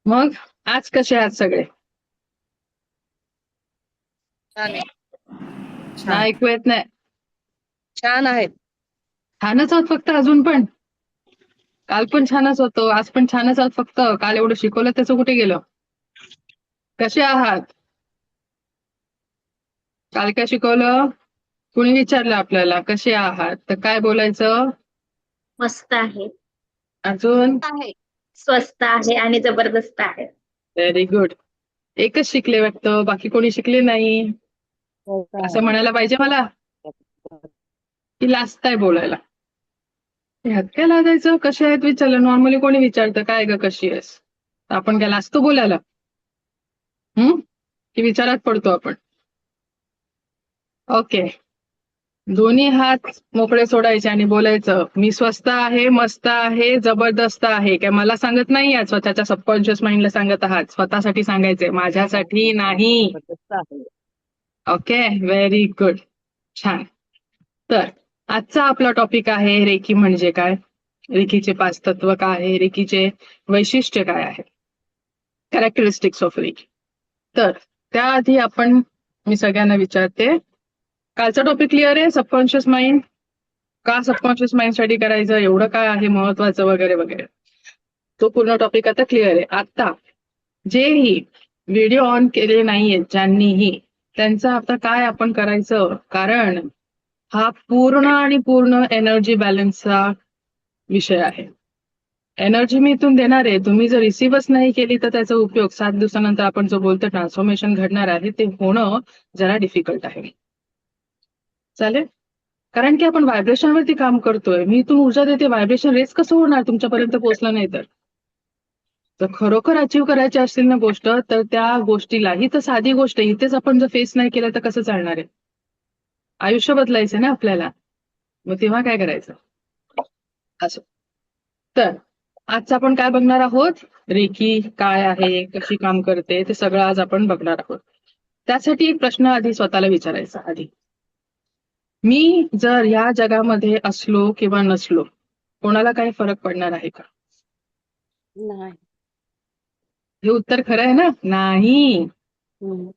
मग आज कसे आहात सगळे? छान आहे. ना छान. ऐकू येत नाही. छान आहेत. छानच आहोत फक्त अजून पण. काल पण छानच होतो, आज पण छानच आहोत फक्त. काल एवढं शिकवलं त्याचं कुठे गेलं? कसे आहात? काल काय शिकवलं? कुणी विचारलं आपल्याला कसे आहात तर काय बोलायचं? मस्त आहे. अजून? आहे. स्वस्त आहे आणि जबरदस्त आहे. Very good. एकच शिकले वाटतं, बाकी कोणी शिकले नाही. हो का? असं म्हणायला पाहिजे मला की लाजताय बोलायला. ह्यात काय लाजायचं? कसे आहेत विचारलं, नॉर्मली कोणी विचारतं काय ग कशी आहेस? आपण काय लाजतो बोलायला? की विचारात पडतो आपण? ओके. दोन्ही हात मोकळे सोडायचे आणि बोलायचं, मी स्वस्त आहे, मस्त आहे, जबरदस्त आहे. काय मला सांगत नाही आहात, स्वतःच्या सबकॉन्शियस माइंडला सांगत आहात. स्वतःसाठी सांगायचंय, माझ्यासाठी नाही. जबरदस्त आहे. Okay, very good. छान. तर आजचा आपला टॉपिक आहे रेकी म्हणजे काय, रेकीचे 5 तत्व काय आहे, रेकीचे वैशिष्ट्य काय आहे, कॅरेक्टरिस्टिक्स ऑफ रेकी. तर त्याआधी मी सगळ्यांना विचारते, कालचा टॉपिक क्लिअर आहे? सबकॉन्शियस माइंड, का सबकॉन्शियस माइंड स्टडी करायचं, एवढं काय आहे महत्वाचं वगैरे वगैरे, तो पूर्ण टॉपिक आता क्लिअर आहे. आता जेही व्हिडिओ ऑन केले नाहीये ज्यांनीही, त्यांचं आता काय आपण करायचं, कारण हा पूर्ण आणि पूर्ण एनर्जी बॅलन्सचा विषय आहे. एनर्जी मी इथून देणार आहे, तुम्ही जर रिसिव्हच नाही केली तर त्याचा उपयोग 7 दिवसानंतर आपण जो बोलतो ट्रान्सफॉर्मेशन घडणार आहे ते होणं जरा डिफिकल्ट आहे. चालेल? कारण की आपण व्हायब्रेशनवरती काम करतोय. मी इथून ऊर्जा देते, व्हायब्रेशन रेस कसं होणार तुमच्यापर्यंत पोहोचलं नाही तर? तर खरोखर अचीव्ह करायची असेल ना गोष्ट, तर त्या गोष्टीला, ही तर साधी गोष्ट आहे, इथेच आपण जर फेस नाही केलं तर कसं चालणार आहे? आयुष्य बदलायचं ना आपल्याला, मग तेव्हा काय करायचं? असं. तर आजचं आपण काय बघणार आहोत, रेकी काय आहे, कशी काम करते, ते सगळं आज आपण बघणार आहोत. त्यासाठी एक प्रश्न आधी स्वतःला विचारायचा. आधी, मी जर या जगामध्ये असलो किंवा नसलो, कोणाला काही फरक पडणार आहे का? नाही. हे उत्तर खरं आहे ना? नाही. हम्म.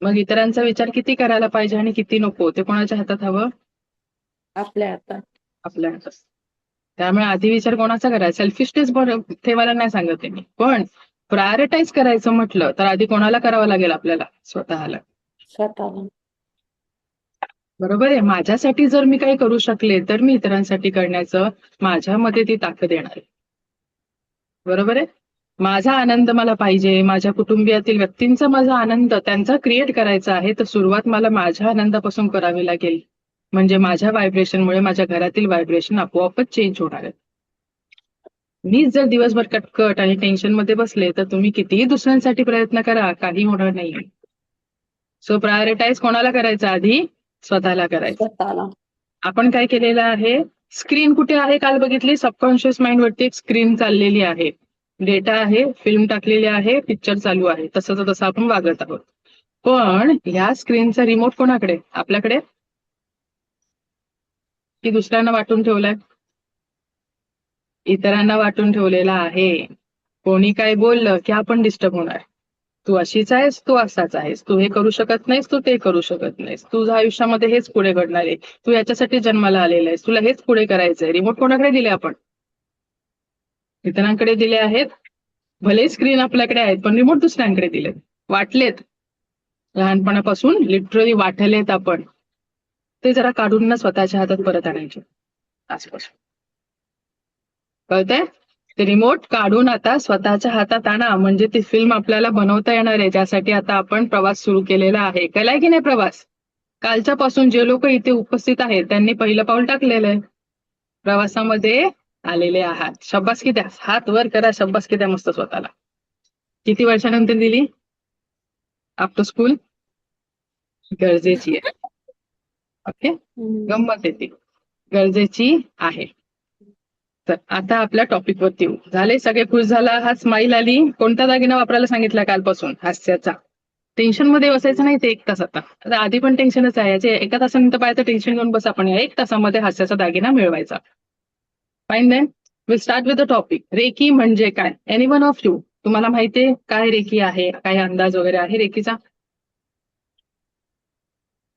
मग इतरांचा विचार किती करायला पाहिजे आणि किती नको, ते कोणाच्या हातात हवं? आपल्या हातात. आपल्या हातात. त्यामुळे आधी विचार कोणाचा करायचा? सेल्फिशनेस ठेवायला नाही सांगत आहे मी, पण प्रायोरिटाईज करायचं म्हटलं तर आधी कोणाला करावं लागेल? आपल्याला स्वतःला. स्वतःला. बरोबर आहे. माझ्यासाठी जर मी काही करू शकले तर मी इतरांसाठी करण्याचं माझ्यामध्ये ती ताकद येणार आहे. बरोबर आहे. माझा आनंद मला पाहिजे, माझ्या कुटुंबियातील व्यक्तींचा माझा आनंद त्यांचा क्रिएट करायचा आहे, तर सुरुवात मला माझ्या आनंदापासून करावी लागेल. म्हणजे माझ्या व्हायब्रेशनमुळे माझ्या घरातील व्हायब्रेशन आपोआपच चेंज होणार आहे. मीच जर दिवसभर कटकट आणि टेन्शन मध्ये बसले तर तुम्ही कितीही दुसऱ्यांसाठी प्रयत्न करा, काही होणार नाही. सो प्रायोरिटाईज कोणाला करायचं? आधी स्वतःला करायचं. स्वतःला. आपण काय केलेलं आहे, स्क्रीन कुठे आहे काल बघितली? सबकॉन्शियस माइंड वरती एक स्क्रीन चाललेली आहे, डेटा आहे, फिल्म टाकलेली आहे, पिक्चर चालू आहे, तसं तसं आपण वागत आहोत. पण ह्या स्क्रीनचा रिमोट कोणाकडे? आपल्याकडे की दुसऱ्यांना वाटून ठेवलाय? इतरांना वाटून ठेवलेला आहे. कोणी काय बोललं की आपण डिस्टर्ब होणार. तू अशीच आहेस, तू असाच आहेस, तू हे करू शकत नाहीस, तू ते करू शकत नाहीस, तुझ्या आयुष्यामध्ये हेच पुढे घडणार आहे, तू याच्यासाठी जन्माला आलेला आहेस, तुला हेच पुढे करायचंय. रिमोट कोणाकडे दिले आपण? इतरांकडे दिले आहेत. भले स्क्रीन आपल्याकडे आहेत पण रिमोट दुसऱ्यांकडे दिलेत, वाटलेत. लहानपणापासून लिटरली वाटलेत आपण. ते जरा काढून ना स्वतःच्या हातात परत आणायचे आजपासून. कळतंय? ते रिमोट काढून आता स्वतःच्या हातात आणा, म्हणजे ती फिल्म आपल्याला बनवता येणार आहे, ज्यासाठी आता आपण प्रवास सुरू केलेला आहे. केलाय की नाही प्रवास? कालच्या पासून जे लोक इथे उपस्थित आहेत त्यांनी पहिलं पाऊल टाकलेलं आहे, प्रवासामध्ये आलेले आहात. शब्बासकी द्या, हात वर करा, शब्बासकी द्या मस्त स्वतःला. किती वर्षानंतर दिली? आफ्टर स्कूल गरजेची आहे. ओके, गंमत येते, गरजेची आहे. तर आता आपल्या टॉपिक वरती येऊ. झाले सगळे खुश झाला आहात? स्माईल आली? कोणता दागिना वापरायला सांगितला कालपासून? हास्याचा. टेन्शन मध्ये बसायचं नाही ते 1 तास. आता आधी पण टेन्शनच आहे, याचे 1 तासानंतर पाहायचं टेन्शन घेऊन बस आपण. 1 तासामध्ये हास्याचा दागिना मिळवायचा. Fine then will start with the topic. Reiki म्हणजे काय? एनी वन ऑफ यू तुम्हाला माहितीये काय रेकी आहे, काय अंदाज वगैरे आहे रेकीचा?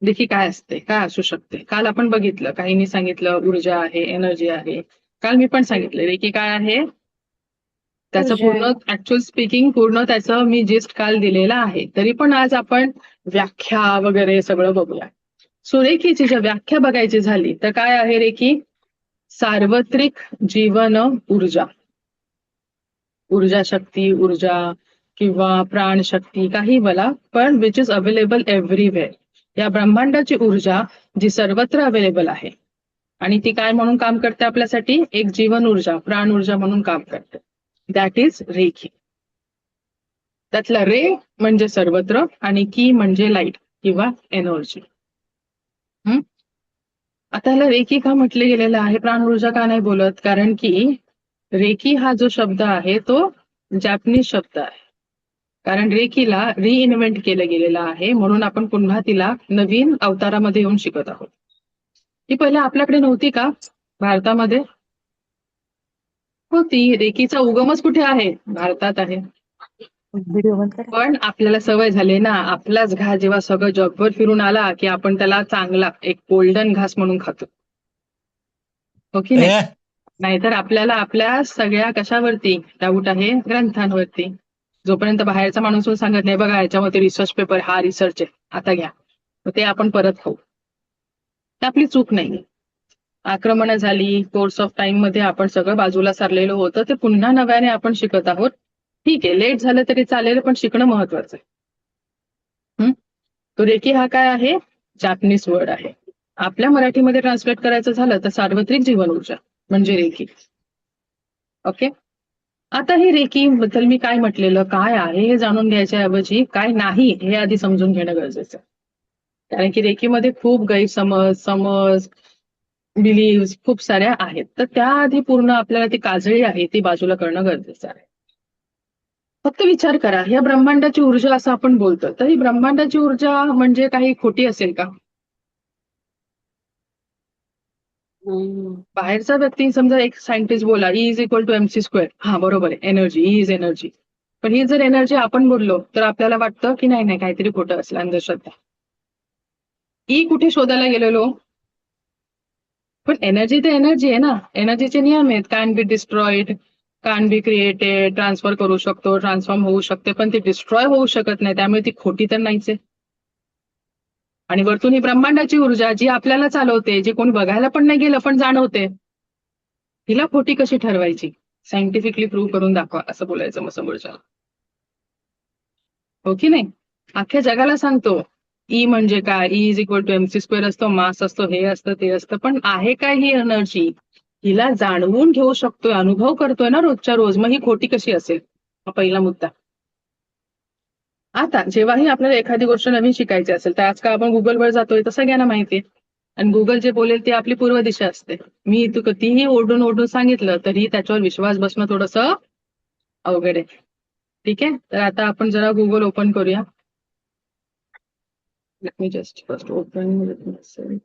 रेकी काय असते, काय असू शकते? काल आपण बघितलं, काहींनी सांगितलं ऊर्जा आहे, एनर्जी आहे. काल मी पण सांगितलं रेकी काय आहे. त्याचं ऊर्जा पूर्ण ऍक्च्युअल स्पीकिंग पूर्ण त्याचं मी जिस्ट काल दिलेलं आहे. तरी पण आज आपण व्याख्या वगैरे सगळं बघूया. सो रेकीची जर व्याख्या बघायची झाली तर काय आहे रेकी? सार्वत्रिक जीवन ऊर्जा. ऊर्जा शक्ती, ऊर्जा किंवा प्राणशक्ती काही बोला, पण विच इज अवेलेबल एव्हरीवेअर. या ब्रह्मांडाची ऊर्जा जी सर्वत्र अवेलेबल आहे आणि ती काय म्हणून काम करते आपल्यासाठी? एक जीवन ऊर्जा, प्राण ऊर्जा म्हणून काम करते. That is reiki. त्यातला रे म्हणजे सर्वत्र आणि की म्हणजे लाईट किंवा एनर्जी. आता ह्याला रेकी का म्हटले गेलेलं आहे, प्राण ऊर्जा का नाही बोलत? कारण की रेकी हा जो शब्द आहे तो जॅपनीज शब्द आहे. कारण रेकीला रिइन्व्हेंट केलं गेलेलं आहे म्हणून आपण पुन्हा तिला नवीन अवतारामध्ये येऊन शिकत आहोत. ती पहिले आपल्याकडे नव्हती का भारतामध्ये? होती. रेकीचा उगमच कुठे आहे? भारतात आहे. व्हिडिओ बंद करा. पण आपल्याला सवय झाली ना, आपलाच घास जेव्हा सगळं जगभर फिरून आला की आपण त्याला चांगला एक गोल्डन घास म्हणून खातो. हो की नाही? नाहीतर आपल्याला आपल्या सगळ्या कशावरती डाऊट आहे? ग्रंथांवरती. जोपर्यंत बाहेरचा माणूस येऊन सांगत नाही बघा याच्यामध्ये रिसर्च पेपर, हा रिसर्च आहे, आता घ्या, मग ते आपण परत खाऊ. ते आपली चूक नाही. आक्रमणं झाली, कोर्स ऑफ टाइम मध्ये आपण सगळं बाजूला सारलेलं होतं, ते पुन्हा नव्याने आपण शिकत आहोत. ठीक आहे, लेट झालं तरी चालेल, पण शिकणं महत्वाचं आहे. तो रेकी हा काय आहे? जॅपनीज वर्ड आहे. आपल्या मराठीमध्ये ट्रान्सलेट करायचं झालं तर सार्वत्रिक जीवन ऊर्जा म्हणजे रेकी. ओके. आता ही रेकी बद्दल मी काय म्हटलेलं, काय आहे हे जाणून घ्यायच्या ऐवजी काय नाही हे आधी समजून घेणं गरजेचं आहे. कारण की रेकीमध्ये खूप समज बिलीव्ह खूप साऱ्या आहेत. तर त्याआधी पूर्ण आपल्याला ती काजळी आहे ती बाजूला करणं गरजेचं आहे. फक्त विचार करा, या ब्रह्मांडाची ऊर्जा असं आपण बोलतो, तर ही ब्रह्मांडाची ऊर्जा म्हणजे काही खोटी असेल का? बाहेरचा व्यक्ती समजा एक सायंटिस्ट बोला E is equal to MC square, हा बरोबर आहे, एनर्जी, E इज एनर्जी. पण ही जर एनर्जी आपण बोललो तर आपल्याला वाटतं की नाही नाही काहीतरी खोटं असलं, अंधश्रद्धा. ई कुठे शोधायला गेलेलो? पण एनर्जी तर एनर्जी आहे ना, एनर्जीचे नियम आहेत, can be destroyed, can be created, transfer करू शकतो, ट्रान्सफॉर्म होऊ शकते, पण ती डिस्ट्रॉय होऊ शकत नाही, त्यामुळे ती खोटी तर नाहीच आहे. आणि वरतून ही ब्रह्मांडाची ऊर्जा जी आपल्याला चालवते, जी कोणी बघायला पण नाही गेलं पण जाणवते, हिला खोटी कशी ठरवायची? सायंटिफिकली प्रूव्ह करून दाखवा असं बोलायचं मग समोरच्या. हो की नाही? अख्ख्या जगाला सांगतो ई म्हणजे काय, E is equal to MC square असतो, मास असतो, हे असतं ते असतं, पण आहे काय ही एनर्जी? हिला जाणवून घेऊ शकतोय, अनुभव करतोय ना रोजच्या रोज, मग ही खोटी कशी असेल? हा पहिला मुद्दा. आता जेव्हाही आपल्याला एखादी गोष्ट नवीन शिकायची असेल तर आजकाल आपण गुगलवर जातोय तर सगळ्यांना माहिती आहे. आणि गुगल जे बोलेल ती आपली पूर्व दिशा असते. मी तू कितीही ओरडून ओरडून सांगितलं तरी त्याच्यावर विश्वास बसणं थोडंसं अवघड आहे. ठीक आहे, तर आता आपण जरा गुगल ओपन करूया. Let me just first open message.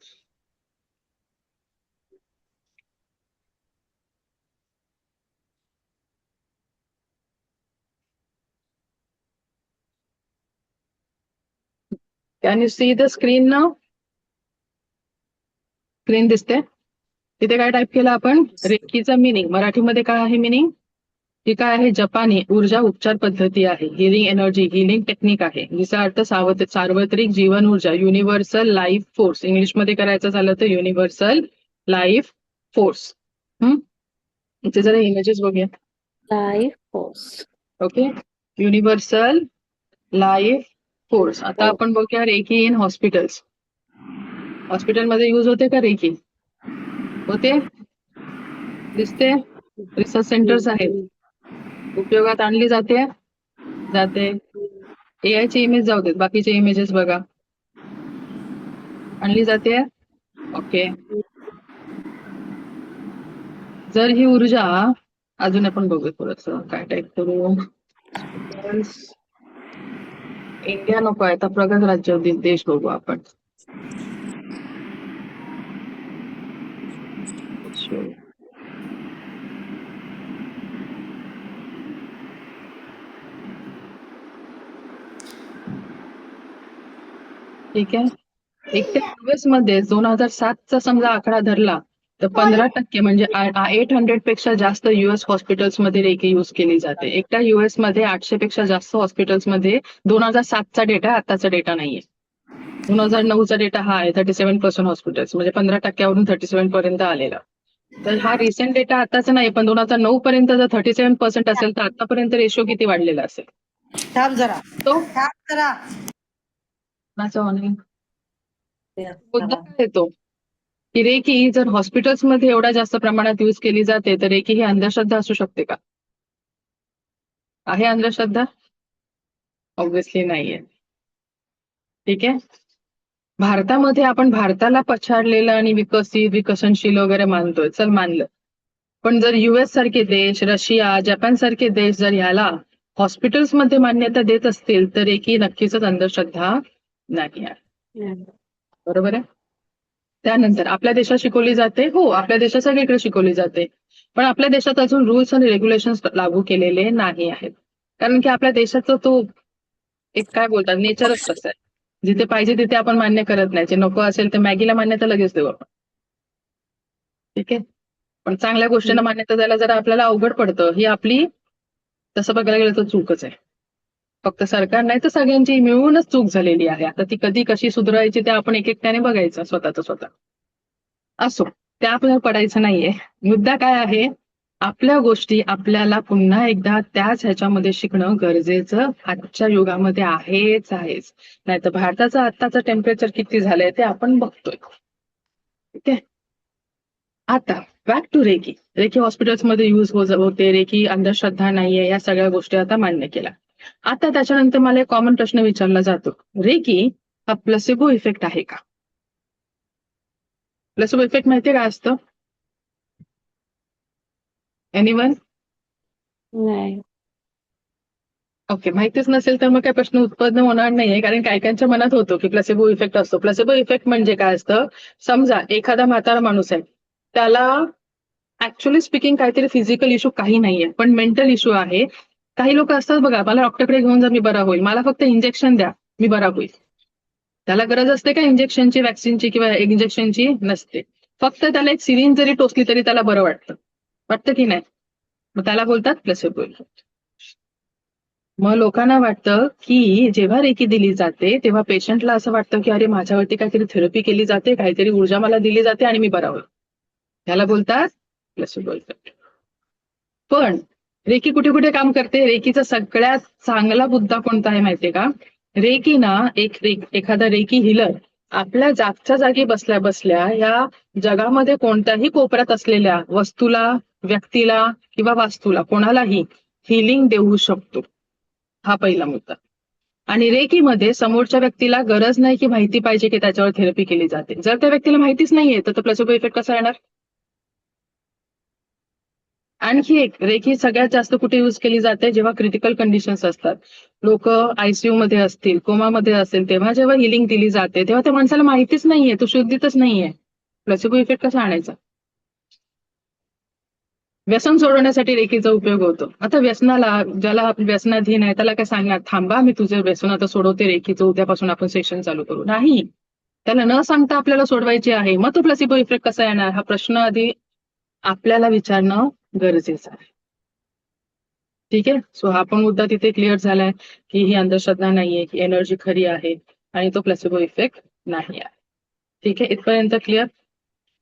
Can you see the screen now? Screen दिसते? तिथे काय टाईप केलं आपण? रेकीचा मिनिंग मराठीमध्ये काय आहे मिनिंग? ही काय आहे? जपानी ऊर्जा उपचार पद्धती आहे, हिलिंग एनर्जी, हिलिंग टेक्निक आहे, जिचा अर्थ सार्वत्रिक जीवन ऊर्जा, युनिव्हर्सल लाईफ फोर्स. इंग्लिशमध्ये करायचं झालं तर युनिव्हर्सल लाईफ फोर्स. इथे जरा इमेजेस बघूया. Life force. Okay, universal life force. आता आपण बघूया रेकी इन हॉस्पिटल्स. हॉस्पिटलमध्ये यूज होते का रेकी? होते? दिसते? रिसर्च सेंटर्स आहेत, उपयोगात आणली जाते? जाते. AI ची इमेज जाऊ देत, बाकीचे इमेजेस बघा. आणली जाते? ओके. जर ही ऊर्जा अजून आपण बघू थोडस काय टाईप करू. इंडिया नको आहे, आता प्रगत राज्य देश बघू आपण. ठीक आहे. एकट्या US मध्ये 2007चा समजा आकडा धरला तर 15% म्हणजे 800 पेक्षा जास्त US हॉस्पिटल्समध्ये रेकी यूज केली जाते. एकट्या US मध्ये 800 पेक्षा जास्त हॉस्पिटल्समध्ये 2007चा डेटा आताचा डेटा नाहीये. 2009चा डेटा हा आहे 37% हॉस्पिटल्स म्हणजे 15%वरून 37 पर्यंत आलेला. तर हा रिसेंट डेटा आताचा नाही, पण 2009 पर्यंत जर 37% असेल तर आतापर्यंत रेशो किती वाढलेला असेल? थांब जरा तो थांब जरा कोणाचा ऑनलाईन मुद्दा काय येतो की रेकी जर हॉस्पिटल्समध्ये एवढ्या जास्त प्रमाणात यूज केली जाते तर रेकी ही अंधश्रद्धा असू शकते का? आहे अंधश्रद्धा? ऑब्व्हियसली नाहीये. ठीक आहे. भारतामध्ये आपण भारताला पछाडलेलं आणि विकसनशील वगैरे मानतोय, चल मानलं. पण जर US सारखे देश, रशिया, जपान सारखे देश जर ह्याला हॉस्पिटल्समध्ये मान्यता देत असतील तर रेकी नक्कीच अंधश्रद्धा नाही आहे. बरोबर आहे. त्यानंतर आपल्या देशात शिकवली जाते, हो आपल्या देशात सगळीकडे शिकवली जाते, पण आपल्या देशात अजून रूल्स आणि रेग्युलेशन्स लागू केलेले नाही आहेत. कारण की आपल्या देशाचा तो एक काय बोलतात नेचरच तसं आहे. जिथे पाहिजे तिथे आपण मान्य करत नाही. जे नको असेल तर मॅगीला मान्यता लगेच देऊ आपण. ठीक आहे. पण चांगल्या गोष्टींना मान्यता द्यायला जरा आपल्याला अवघड पडतं. ही आपली तसं बघायला गेलं तर चूकच आहे. फक्त सरकार नाही तर सगळ्यांची मिळूनच चूक झालेली आहे. आता ती कधी कशी सुधारायची ते आपण एक एकट्याने बघायचं स्वतः. असो, त्या आपल्याला पडायचं नाहीये. मुद्दा काय आहे, आपल्या गोष्टी आपल्याला पुन्हा एकदा त्याच ह्याच्यामध्ये शिकणं गरजेचं आजच्या युगामध्ये आहेच. नाहीतर भारताचं आत्ताचं टेम्परेचर किती झालंय ते आपण बघतोय. ठीक आहे. आता बॅक टू रेकी. रेकी हॉस्पिटल्समध्ये यूज होते, रेकी अंधश्रद्धा नाहीये, या सगळ्या गोष्टी आता मान्य केल्या. आता त्याच्यानंतर मला एक कॉमन प्रश्न विचारला जातो, रेकी हा प्लेसिबो इफेक्ट आहे का? प्लेसिबो इफेक्ट माहितीये काय असतं? एनिवन? नाही. ओके, माहितीच नसेल तर मग काय प्रश्न उत्पन्न होणार नाहीये, कारण कायकांच्या मनात होतो की प्लेसिबो इफेक्ट असतो. प्लेसिबो इफेक्ट म्हणजे काय असतं, समजा एखादा म्हातारा माणूस आहे, त्याला ऍक्च्युअली स्पीकिंग काहीतरी फिजिकल इश्यू काही नाहीये, पण मेंटल इश्यू आहे. काही लोक असतात बघा, मला डॉक्टरकडे घेऊन जा मी बरा होईल, मला फक्त इंजेक्शन द्या मी बरा होईल. त्याला गरज असते का इंजेक्शनची, वॅक्सिनची किंवा इंजेक्शनची? नसते. फक्त त्याला एक सिरिंज जरी टोचली तरी त्याला बरं वाटतं की नाही? मग त्याला बोलतात प्लेसिबो इफेक्ट. मग लोकांना वाटतं की जेव्हा रेकी दिली जाते तेव्हा पेशंटला असं वाटतं की अरे माझ्यावरती काहीतरी थेरपी केली जाते, काहीतरी ऊर्जा मला दिली जाते आणि मी बरा होईल. त्याला बोलतात प्लेसिबो इफेक्ट. पण रेकी कुठे कुठे काम करते? रेकीचा सगळ्यात चांगला मुद्दा कोणता आहे माहितीये का? रेकी ना एखादा रेकी हिलर आपल्या जागच्या जागी बसल्या बसल्या या जगामध्ये कोणत्याही कोपऱ्यात असलेल्या वस्तूला, व्यक्तीला किंवा वास्तूला कोणालाही हिलिंग देऊ शकतो. हा पहिला मुद्दा. आणि रेकीमध्ये समोरच्या व्यक्तीला गरज नाही की माहिती पाहिजे की त्याच्यावर थेरपी केली जाते. जर त्या व्यक्तीला माहितीच नाहीये तर प्लेसिबो इफेक्ट कसा येणार? आणखी एक, रेकी सगळ्यात जास्त कुठे यूज केली जाते? जेव्हा क्रिटिकल कंडिशन्स असतात, लोक आयसीयू मध्ये असतील, कोमामध्ये असेल, तेव्हा जेव्हा हिलिंग दिली जाते तेव्हा त्या माणसाला माहितीच नाहीये, तो शुद्धीतच नाहीये. प्लेसिबो इफेक्ट कसा आणायचा? व्यसन सोडवण्यासाठी रेकीचा उपयोग होतो. आता ज्याला व्यसनाधीन आहे त्याला काय सांगणार, थांबा मी तुझे व्यसन आता सोडवते रेकीचं, उद्यापासून आपण सेशन चालू करू? नाही. त्याला न सांगता आपल्याला सोडवायची आहे. मग तो प्लेसिबो इफेक्ट कसा येणार हा प्रश्न आधी आपल्याला विचारणं गरजेचं आहे. ठीक आहे. सो हा पण मुद्दा तिथे क्लिअर झालाय की ही अंधश्रद्धा नाहीये, की एनर्जी खरी आहे आणि तो प्लेसिबो इफेक्ट नाही आहे. ठीक आहे, इथपर्यंत क्लिअर.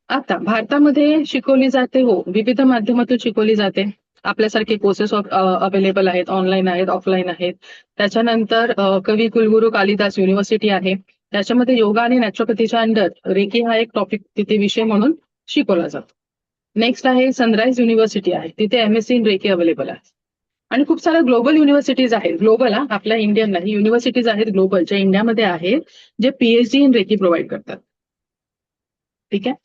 आता भारतामध्ये शिकवली जाते, हो विविध माध्यमातून शिकवली जाते. आपल्यासारखे कोर्सेस अवेलेबल आहेत, ऑनलाईन आहेत, ऑफलाईन आहेत. त्याच्यानंतर कवी कुलगुरू कालिदास युनिव्हर्सिटी आहे, त्याच्यामध्ये योगा आणि नॅचरोपॅथीच्या अंडर रेकी हा एक टॉपिक तिथे विषय म्हणून शिकवला जातो. नेक्स्ट आहे सनराइज युनिव्हर्सिटी आहे, तिथे MSc इन रेकी अवेलेबल आहे. आणि खूप साऱ्या ग्लोबल युनिव्हर्सिटीज आहेत, ग्लोबल आपल्या इंडियन नाही, युनिव्हर्सिटीज आहेत ग्लोबल ज्या इंडियामध्ये आहेत, जे PhD इन रेकी प्रोव्हाइड करतात. ठीक आहे.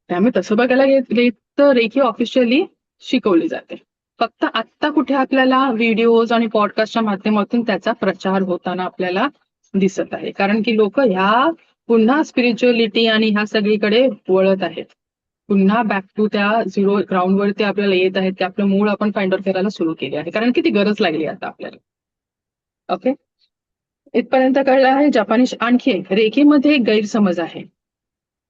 त्यामुळे तसं बघायला गेलं तर रेकी ऑफिशियली शिकवली जाते. फक्त आत्ता कुठे आपल्याला व्हिडिओज आणि पॉडकास्टच्या माध्यमातून त्याचा प्रचार होताना आपल्याला दिसत आहे, कारण की लोक ह्या पुन्हा स्पिरिच्युअलिटी आणि ह्या सगळीकडे वळत आहेत. पुन्हा बॅक टू त्या झिरो ग्राउंडवरती आपल्याला येत आहेत की आपलं मूळ आपण फाइंड आउट करायला सुरू केली आहे, कारण की ती गरज लागली आता आपल्याला. ओके, इथपर्यंत कळलं आहे जपानी. आणखी एक रेकीमध्ये एक गैरसमज आहे.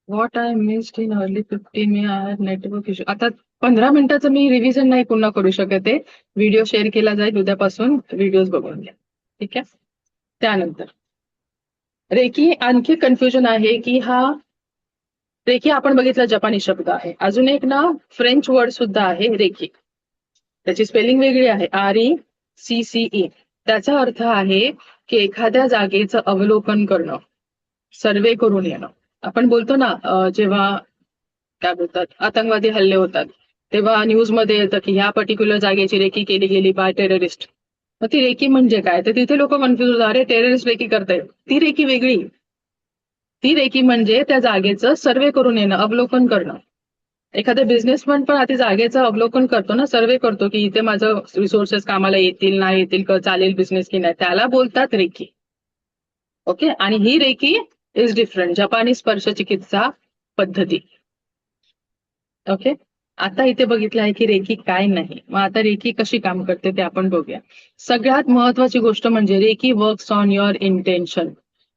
What I missed in early 15 me I network issue. आता 15 मिनिटाचं मी रिव्हिजन नाही पुन्हा करू शकत आहे. व्हिडिओ शेअर केला जाईल उद्यापासून, व्हिडिओज बघून घ्या. ठीक आहे. त्यानंतर रेकी आणखी कन्फ्युजन आहे की हा रेकी आपण बघितला जपानी शब्द आहे. अजून एक ना फ्रेंच वर्ड सुद्धा आहे रेकी. त्याची स्पेलिंग वेगळी आहे, RECCE. त्याचा अर्थ आहे की एखाद्या जागेचं अवलोकन करणं, सर्वे करून येणं. आपण बोलतो ना जेव्हा काय बोलतात आतंकवादी हल्ले होतात तेव्हा न्यूजमध्ये येतं की ह्या पर्टिक्युलर जागेची रेकी केली गेली बाय टेररिस्ट. मग ती रेकी म्हणजे काय, तर तिथे लोक कन्फ्युज होतात, अरे टेररिस्ट रेकी करतायत. ती रेकी वेगळी. ती रेकी म्हणजे त्या जागेचं सर्वे करून येणं, अवलोकन करणं. एखादा बिझनेसमॅन पण आधी जागेचं अवलोकन करतो ना, सर्वे करतो की इथे माझं रिसोर्सेस कामाला येतील नाही येतील, चालेल बिझनेस की नाही, त्याला बोलतात रेकी. ओके. आणि ही रेकी इज डिफरंट, जपानी स्पर्श चिकित्सा पद्धती. ओके. आता इथे बघितलं आहे की रेकी काय नाही. मग आता रेकी कशी काम करते ते आपण बघूया. सगळ्यात महत्वाची गोष्ट म्हणजे Reiki works on your intention.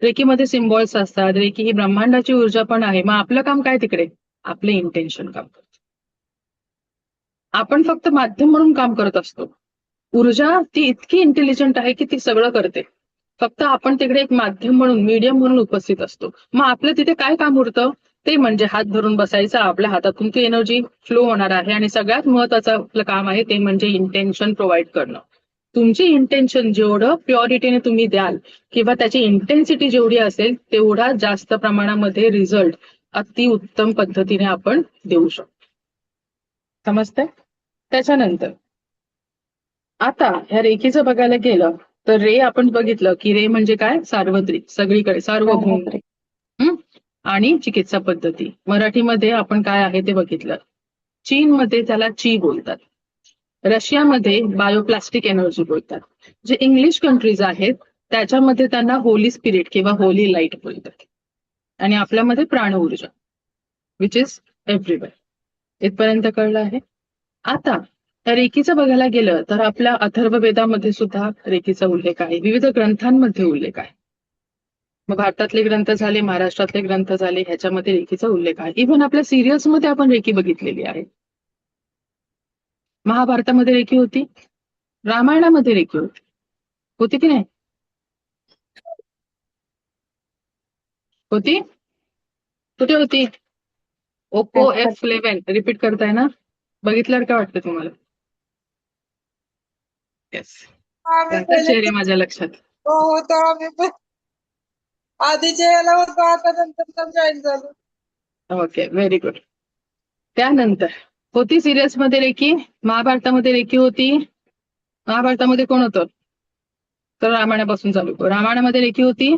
रेकीमध्ये सिम्बॉल्स असतात. रेकी ही ब्रह्मांडाची ऊर्जा पण आहे. मग आपलं काम काय तिकडे, आपले इंटेन्शन काम करतं. आपण फक्त माध्यम म्हणून काम करत असतो. ऊर्जा ती इतकी इंटेलिजंट आहे की ती सगळं करते. फक्त आपण तिकडे एक माध्यम म्हणून, मीडियम म्हणून उपस्थित असतो. मग आपलं तिथे काय काम उरतं, ते म्हणजे हात धरून बसायचं. आपल्या हातातून ती एनर्जी फ्लो होणार आहे. आणि सगळ्यात महत्वाचं आपलं काम आहे ते म्हणजे इंटेन्शन प्रोव्हाइड करणं. तुमची इंटेन्शन जेवढं प्युरिटीने तुम्ही द्याल किंवा त्याची इंटेन्सिटी जेवढी असेल तेवढा जास्त प्रमाणामध्ये रिझल्ट अति उत्तम पद्धतीने आपण देऊ शकतो. समजतंय. त्याच्यानंतर आता ह्या रेखीचं बघायला गेलं तर रे आपण बघितलं की रे म्हणजे काय, सार्वत्रिक, सगळीकडे, सार्वभौम. सार्वत्रिक. आणि चिकित्सा पद्धती मराठीमध्ये आपण काय आहे ते बघितलं. चीनमध्ये त्याला ची बोलतात. रशियामध्ये बायोप्लास्टिक एनर्जी बोलतात. जे इंग्लिश कंट्रीज आहेत त्याच्यामध्ये त्यांना होली स्पिरिट किंवा होली लाईट बोलतात. आणि आपल्यामध्ये प्राण ऊर्जा, विच इज एव्हरीवेअर. इथपर्यंत कळलं आहे. आता रेकीचं बघायला गेलं तर आपल्या अथर्ववेदामध्ये सुद्धा रेकीचा उल्लेख आहे, विविध ग्रंथांमध्ये उल्लेख आहे. मग भारतातले ग्रंथ झाले, महाराष्ट्रातले ग्रंथ झाले, ह्याच्यामध्ये रेकीचा उल्लेख आहे. इव्हन आपल्या सिरियल्समध्ये आपण रेकी बघितलेली आहे. महाभारतामध्ये रेकी होती, रामायणामध्ये रेकी होती, होती की नाही होती. कुठे होती. ओप्पो F11 रिपीट करताय ना, बघितल्यावर काय वाटतं तुम्हाला. येस, चेहरे माझ्या लक्षात. होतो आम्ही पण आधीच्या याला होतो, आता नंतर जॉईन झालो. Okay, very good. त्यानंतर होती सिरियल्स मध्ये रेकी, महाभारतामध्ये रेकी होती. महाभारतामध्ये कोण होतं, तर रामायणापासून चालू. रामायणामध्ये रेकी होती.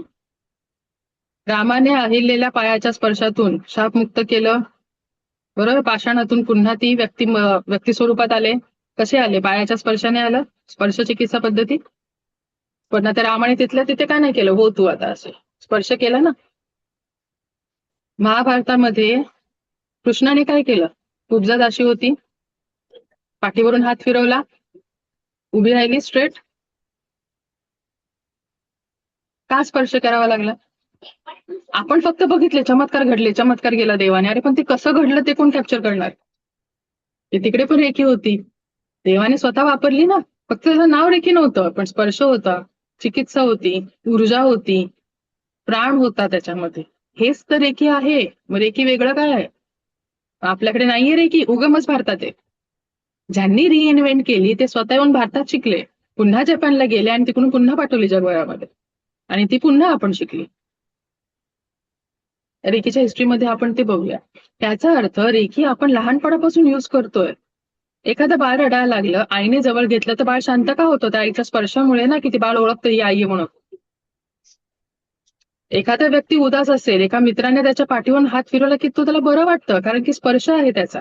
रामाने अहिल्याला पायाच्या स्पर्शातून शापमुक्त केलं, बरोबर. पाषाणातून पुन्हा ती व्यक्ती स्वरूपात आले. कसे आले, पायाच्या स्पर्शाने आलं, स्पर्श चिकित्सा पद्धती. पण आता रामाने तिथल्या तिथे काय नाही केलं, हो तू आता असे स्पर्श केला ना. महाभारतामध्ये कृष्णाने काय केलं, उपजा दाशी होती, पाठीवरून हात फिरवला, उभी राहिली स्ट्रेट. का स्पर्श करावा लागला, आपण फक्त बघितले चमत्कार घडले, चमत्कार गेला देवाने, अरे पण ते कसं घडलं ते कोण कॅप्चर करणार. ते तिकडे पण रेखी होती, देवाने स्वतः वापरली ना. फक्त त्याचं नाव रेखी नव्हतं, पण स्पर्श होता, चिकित्सा होती, ऊर्जा होती, प्राण होता त्याच्यामध्ये. हेच तर रेखी आहे. मग रेखी वेगळं काय आहे, आपल्याकडे नाहीये रेखी, उगमच भारतात आहे. ज्यांनी रिइन्व्हेंट केली ते स्वतः येऊन भारतात शिकले, पुन्हा जपानला गेले आणि तिकडून पुन्हा पाठवली जगभरामध्ये, आणि ती पुन्हा आपण शिकली. रेखीच्या हिस्ट्रीमध्ये आपण ते बघूया. त्याचा अर्थ रेखी आपण लहानपणापासून युज करतोय. एखादं बाळ रडायला लागलं, आईने जवळ घेतलं तर बाळ शांत का होतं, त्या आईच्या स्पर्शामुळे ना, की ती बाळ ओळखतं ही आई आहे म्हणून. एखादा व्यक्ती उदास असेल, एका मित्राने त्याच्या पाठीवरून हात फिरवला की तो त्याला बरं वाटतं, कारण की स्पर्श आहे त्याचा.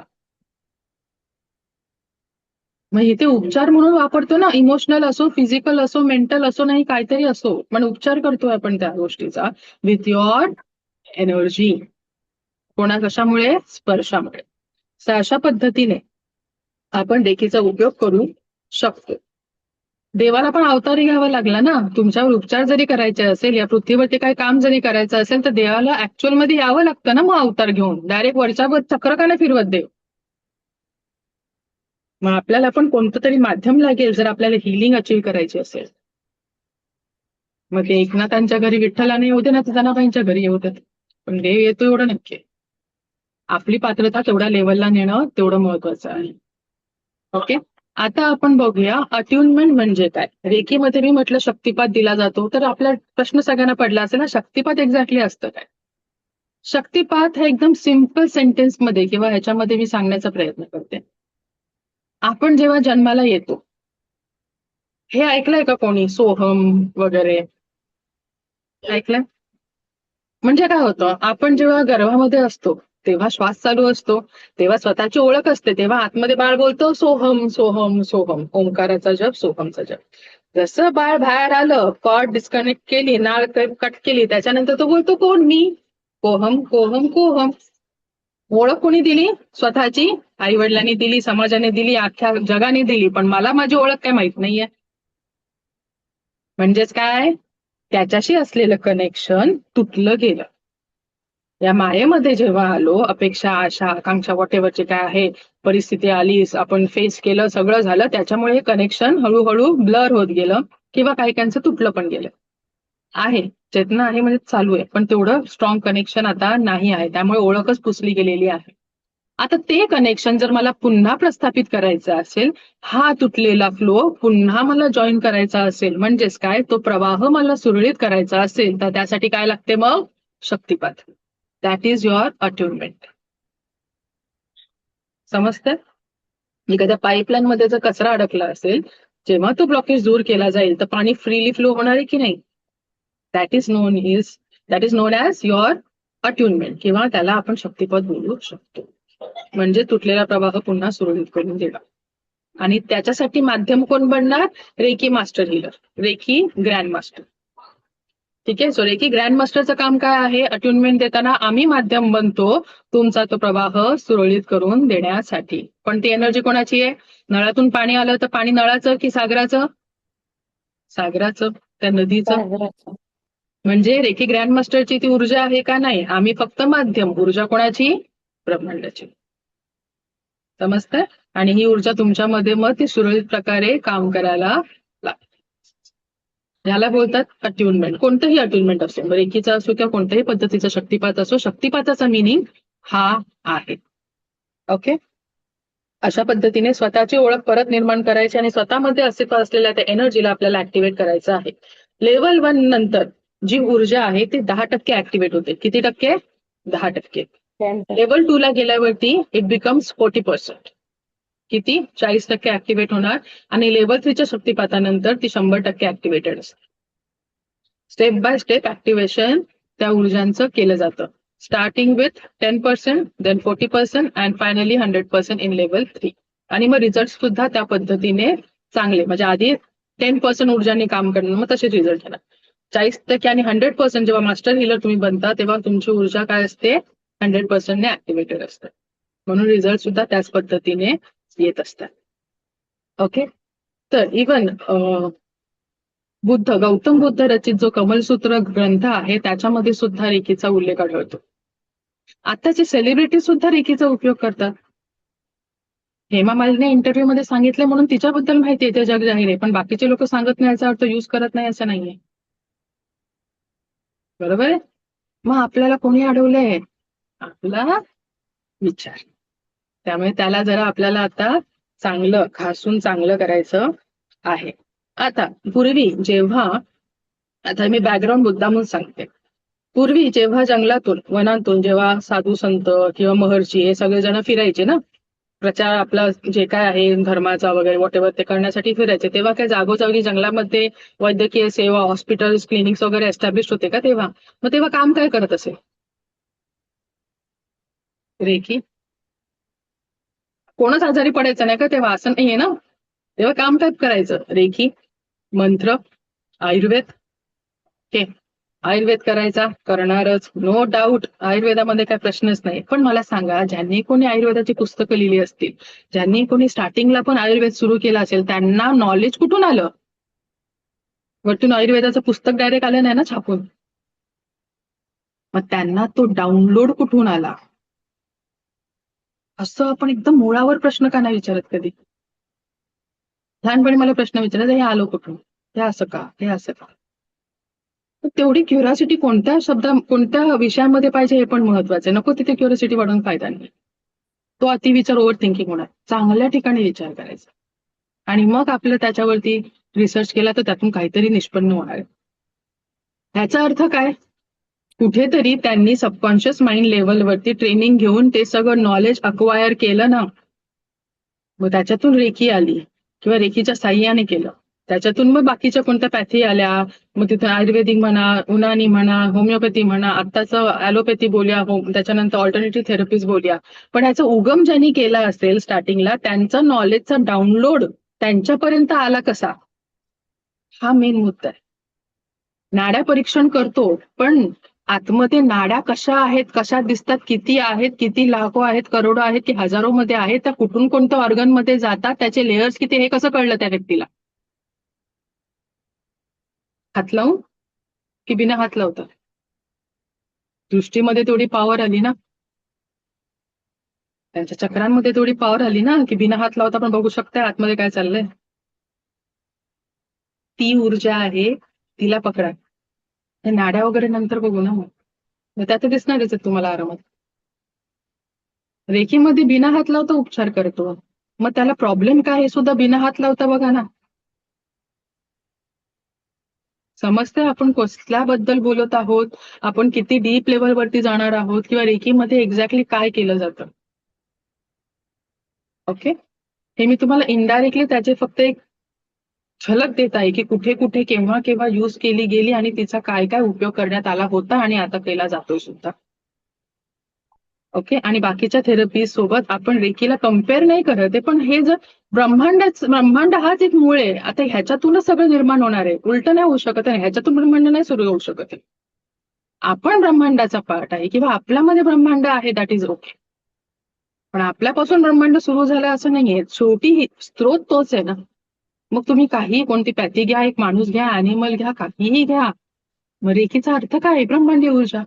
मग इथे उपचार म्हणून वापरतो ना, इमोशनल असो, फिजिकल असो, मेंटल असो, नाही काहीतरी असो, पण उपचार करतोय आपण त्या गोष्टीचा विथ युअर एनर्जी. कोणा कशामुळे, स्पर्शामुळे. अशा पद्धतीने आपण रेखीचा उपयोग करू शकतो. देवाला पण अवतारी घ्यावा लागला ना. तुमच्यावर उपचार जरी करायचे असेल, या पृथ्वीवरती काही काम जरी करायचं असेल, तर देवाला ऍक्च्युअल मध्ये यावं लागतं ना मग अवतार घेऊन. डायरेक्ट वरच्या वर चक्र का नाही फिरवत देव? मग आपल्याला पण कोणतं तरी माध्यम लागेल जर आपल्याला हिलिंग अचीव्ह करायची असेल. मग ते एकनाथांच्या घरी विठ्ठलाने येऊ दे ना, तर जनाबाईंच्या घरी येऊ देत, पण देव येतो एवढं नक्की आहे. आपली पात्रता तेवढ्या लेवलला नेणं तेवढं महत्वाचं आहे. ओके, आता आपण बघूया अट्युनमेंट म्हणजे काय. रेकीमध्ये मी म्हटलं शक्तिपात दिला जातो, तर आपला प्रश्न सगळ्यांना पडला असेल ना, शक्तिपात एक्झॅक्टली असतं काय? शक्तिपात हे एकदम सिम्पल सेंटेन्स मध्ये किंवा ह्याच्यामध्ये मी सांगण्याचा प्रयत्न करते. आपण जेव्हा जन्माला येतो, हे ऐकलंय का कोणी? सोहम वगैरे ऐकलंय? म्हणजे काय होतं, आपण जेव्हा गर्भामध्ये असतो तेव्हा श्वास चालू असतो, तेव्हा स्वतःची ओळख असते, तेव्हा आतमध्ये बाळ बोलतो सोहम सोहम सोहम, ओंकाराचा जप, सोहमचा जप. जसं बाळ बाहेर आलं, कॉर्ड डिस्कनेक्ट केली, नाळ कट केली, त्याच्यानंतर तो बोलतो कोण? मी. कोहम कोहम कोहम. ओळख कोणी दिली? स्वतःची. आई वडिलांनी दिली, समाजाने दिली, अख्ख्या जगाने दिली, पण मला माझी ओळख काय माहित नाहीये. म्हणजेच काय, त्याच्याशी असलेलं कनेक्शन तुटलं गेलं. या मायेमध्ये जेव्हा आलो, अपेक्षा, आशा, आकांक्षा, वॉट एव्हरचे काय आहे, परिस्थिती आली, आपण फेस केलं, सगळं झालं, त्याच्यामुळे हे कनेक्शन हळूहळू ब्लर होत गेलं किंवा काही काहींचं तुटलं पण गेलं. आहे, चेतना आहे म्हणजे चालू आहे, पण तेवढं स्ट्रॉंग कनेक्शन आता नाही आहे, त्यामुळे ओळखच पुसली गेलेली आहे. आता ते कनेक्शन जर मला पुन्हा प्रस्थापित करायचं असेल, हा तुटलेला फ्लो पुन्हा मला जॉईन करायचा असेल, म्हणजेच काय, तो प्रवाह मला सुरळीत करायचा असेल, तर त्यासाठी काय लागते मग? शक्तिपात. That is your attunement. समजतं? एखाद्या पाईपलाईन मध्ये जर कचरा अडकला असेल, जेव्हा तो ब्लॉकेज दूर केला जाईल, तर पाणी फ्रीली फ्लो होणार आहे की नाही? That is known as your attunement, किंवा त्याला आपण शक्तिपद बोलू शकतो. म्हणजे तुटलेला प्रवाह पुन्हा सुरळीत करून देणं. आणि त्याच्यासाठी माध्यम कोण बनणार? Reiki master healer, reiki grand master. ठीक आहे. सो रेकी ग्रँड मास्टरचं काम काय आहे? अट्युनमेंट देताना आम्ही माध्यम बनतो तुमचा तो प्रवाह सुरळीत करून देण्यासाठी. पण ती एनर्जी कोणाची आहे? नळातून पाणी आलं तर पाणी नळाचं की सागराचं? सागराचं, त्या नदीचं. सागराचं. म्हणजे रेकी ग्रँड मास्टरची ती ऊर्जा आहे का? नाही, आम्ही फक्त माध्यम. ऊर्जा कोणाची? ब्रह्मांडाची. समजतंय? आणि ही ऊर्जा तुमच्यामध्ये मग ती सुरळीत प्रकारे काम करायला लागते. याला बोलतात अट्युनमेंट. कोणतंही अट्युनमेंट असो, रेकीचा असो किंवा कोणत्याही पद्धतीचा शक्तिपात असो, शक्तिपाताचा मिनिंग हा आहे. ओके, अशा पद्धतीने स्वतःची ओळख परत निर्माण करायची आणि स्वतःमध्ये अस्तित्व असलेल्या त्या एनर्जीला आपल्याला ऍक्टिव्हेट करायचं आहे. लेवल 1 नंतर जी ऊर्जा आहे ती 10% ऍक्टिव्हेट होते. किती टक्के? 10%. 10%. लेवल 2 ला गेल्यावरती इट बिकम्स 40%. किती? 40% ऍक्टिव्हेट होणार. आणि लेवल 3च्या शक्तिपातानंतर ती 100% ऍक्टिव्हेटेड असते. स्टेप बाय स्टेप ऍक्टिव्हेशन त्या ऊर्जांचं केलं जातं. Starting with 10%, then 40% and finally 100% in level 3. आणि मग रिझल्ट सुद्धा त्या पद्धतीने चांगले, म्हणजे आधी 10% ऊर्जांनी काम करणं, मग तसे रिझल्ट येणार. 40% आणि 100% जेव्हा मास्टर हिलर तुम्ही बनता, तेव्हा तुमची ऊर्जा काय असते? 100% ऍक्टिव्हेटेड असते. म्हणून रिझल्ट सुद्धा त्याच पद्धतीने येत असतात. ओके, तर इवन गौतम बुद्ध रचित जो कमलसूत्र ग्रंथ आहे, त्याच्यामध्ये सुद्धा रेकीचा उल्लेख आढळतो. आताचे सेलिब्रिटी सुद्धा रेकीचा उपयोग करतात. हेमा मालिनी इंटरव्ह्यू मध्ये सांगितलं म्हणून तिच्याबद्दल माहिती आहे, ते जग जाहीर आहे, पण बाकीचे लोक सांगत नाही याचा अर्थ यूज करत नाही असं नाहीये. बरोबर आहे? मग आपल्याला कोणी अडवलंय? आपला विचार. त्यामुळे त्याला जरा आपल्याला आता चांगलं घासून चांगलं करायचं आहे. आता पूर्वी जेव्हा, आता मी बॅकग्राऊंड मुद्दामून सांगते, पूर्वी जेव्हा जंगलातून, वनांतून जेव्हा साधू संत किंवा महर्षी हे सगळेजण फिरायचे ना, प्रचार आपला जे काय आहे धर्माचा वगैरे वॉट एव्हर ते करण्यासाठी फिरायचे, तेव्हा काय जागोजागी जंगलामध्ये वैद्यकीय सेवा, हॉस्पिटल्स, क्लिनिक्स वगैरे एस्टॅब्लिश होते का तेव्हा? मग तेव्हा काम काय करत असेल? रेकी. कोणच आजारी पडायचं नाही का तेव्हा? असं नाहीये ना. तेव्हा काम काय करायचं? रेकी, मंत्र, आयुर्वेद. ओके, आयुर्वेद करायचा, करणारच, नो डाऊट. आयुर्वेदामध्ये काय प्रश्नच नाही. पण मला सांगा, ज्यांनी कोणी आयुर्वेदाची पुस्तकं लिहिली असतील, ज्यांनी कोणी स्टार्टिंगला पण आयुर्वेद सुरू केला असेल, त्यांना नॉलेज कुठून आलं? वरतून आयुर्वेदाचं पुस्तक डायरेक्ट आलं नाही ना छापून. मग त्यांना तो डाउनलोड कुठून आला, असं आपण एकदम मुळावर प्रश्न का नाही विचारत कधी. लहानपणी मला प्रश्न विचारायचा, हे आलो कुठून, हे असं का, हे असं का. तर तेवढी क्युरिओसिटी कोणत्या विषयामध्ये पाहिजे हे पण महत्वाचं आहे. नको तिथे क्युरिओसिटी वाढवून फायदा नाही. तो अतिविचार ओव्हर थिंकिंग होणार. चांगल्या ठिकाणी विचार करायचा आणि मग आपलं त्याच्यावरती रिसर्च केला तर त्यातून काहीतरी निष्पन्न होणार आहे. ह्याचा अर्थ काय, कुठेतरी त्यांनी सबकॉन्शियस माइंड लेवलवरती ट्रेनिंग घेऊन ते सगळं नॉलेज अक्वायर केलं ना, मग त्याच्यातून रेकी आली किंवा रेकीच्या साह्याने केलं. त्याच्यातून मग बाकीच्या कोणत्या पॅथी आल्या, मग तिथे आयुर्वेदिक म्हणा, उनानी म्हणा, होमिओपॅथी म्हणा, आत्ताचं ॲलोपॅथी बोलूया, त्याच्यानंतर ऑल्टरनेटिव्ह थेरपीज बोलूया. पण ह्याचा उगम ज्यांनी केला असेल स्टार्टिंगला, त्यांचा नॉलेजचा डाउनलोड त्यांच्यापर्यंत आला कसा, हा मेन मुद्दा आहे. नाड्या परीक्षण करतो, पण आतमध्ये नाड्या कशा आहेत, कशा दिसतात, किती आहेत, किती लाखो आहेत, करोडो आहेत की हजारो मध्ये आहेत, त्या कुठून कोणत्या ऑर्गन मध्ये जातात, त्याचे लेयर्स किती, हे कसं कळलं त्या व्यक्तीला. हात लावून की बिना हात लावता. दृष्टीमध्ये तेवढी पॉवर आली ना, त्यांच्या चक्रांमध्ये तेवढी पॉवर आली ना, की बिना हात लावता पण बघू शकताय आतमध्ये काय चाललंय. ती ऊर्जा आहे, तिला पकडा. हे नाड्या वगैरे नंतर बघू ना, मग त्यात दिसणारच आहे तुम्हाला आरामात. रेखीमध्ये बिना हात लावता उपचार करतो, मग त्याला प्रॉब्लेम काय हे सुद्धा बिना हात लावता बघा ना. समजतंय आपण कसल्याबद्दल बोलत आहोत, आपण किती डीप लेवलवरती जाणार आहोत, किंवा रेकीमध्ये एक्झॅक्टली काय केलं जातं. ओके, हे मी तुम्हाला इनडायरेक्टली त्याचे फक्त एक झलक देत आहे की कुठे कुठे केव्हा केव्हा यूज केली गेली आणि तिचा काय काय उपयोग करण्यात आला होता आणि आता केला जातोय सुद्धा. ओके, आणि बाकीच्या थेरपी सोबत आपण रेकीला कम्पेअर नाही करत आहे, पण हे जर ब्रह्मांड हाच एक मूळ आहे. आता ह्याच्यातूनच सगळं निर्माण होणार आहे, उलट नाही होऊ शकत आहे. ह्याच्यातून ब्रह्मांड नाही सुरू होऊ शकत आहे. आपण ब्रह्मांडाचा पार्ट आहे किंवा आपल्यामध्ये ब्रह्मांड आहे, दॅट इज ओके. पण आपल्यापासून ब्रह्मांड सुरू झालं असं नाहीये. शेवटी स्त्रोत तोच आहे ना. मग तुम्ही काही कोणती पॅथी घ्या, एक माणूस घ्या, अॅनिमल घ्या, काहीही घ्या, मग रेखीचा अर्थ काय आहे, ब्रह्मांडीय ऊर्जा.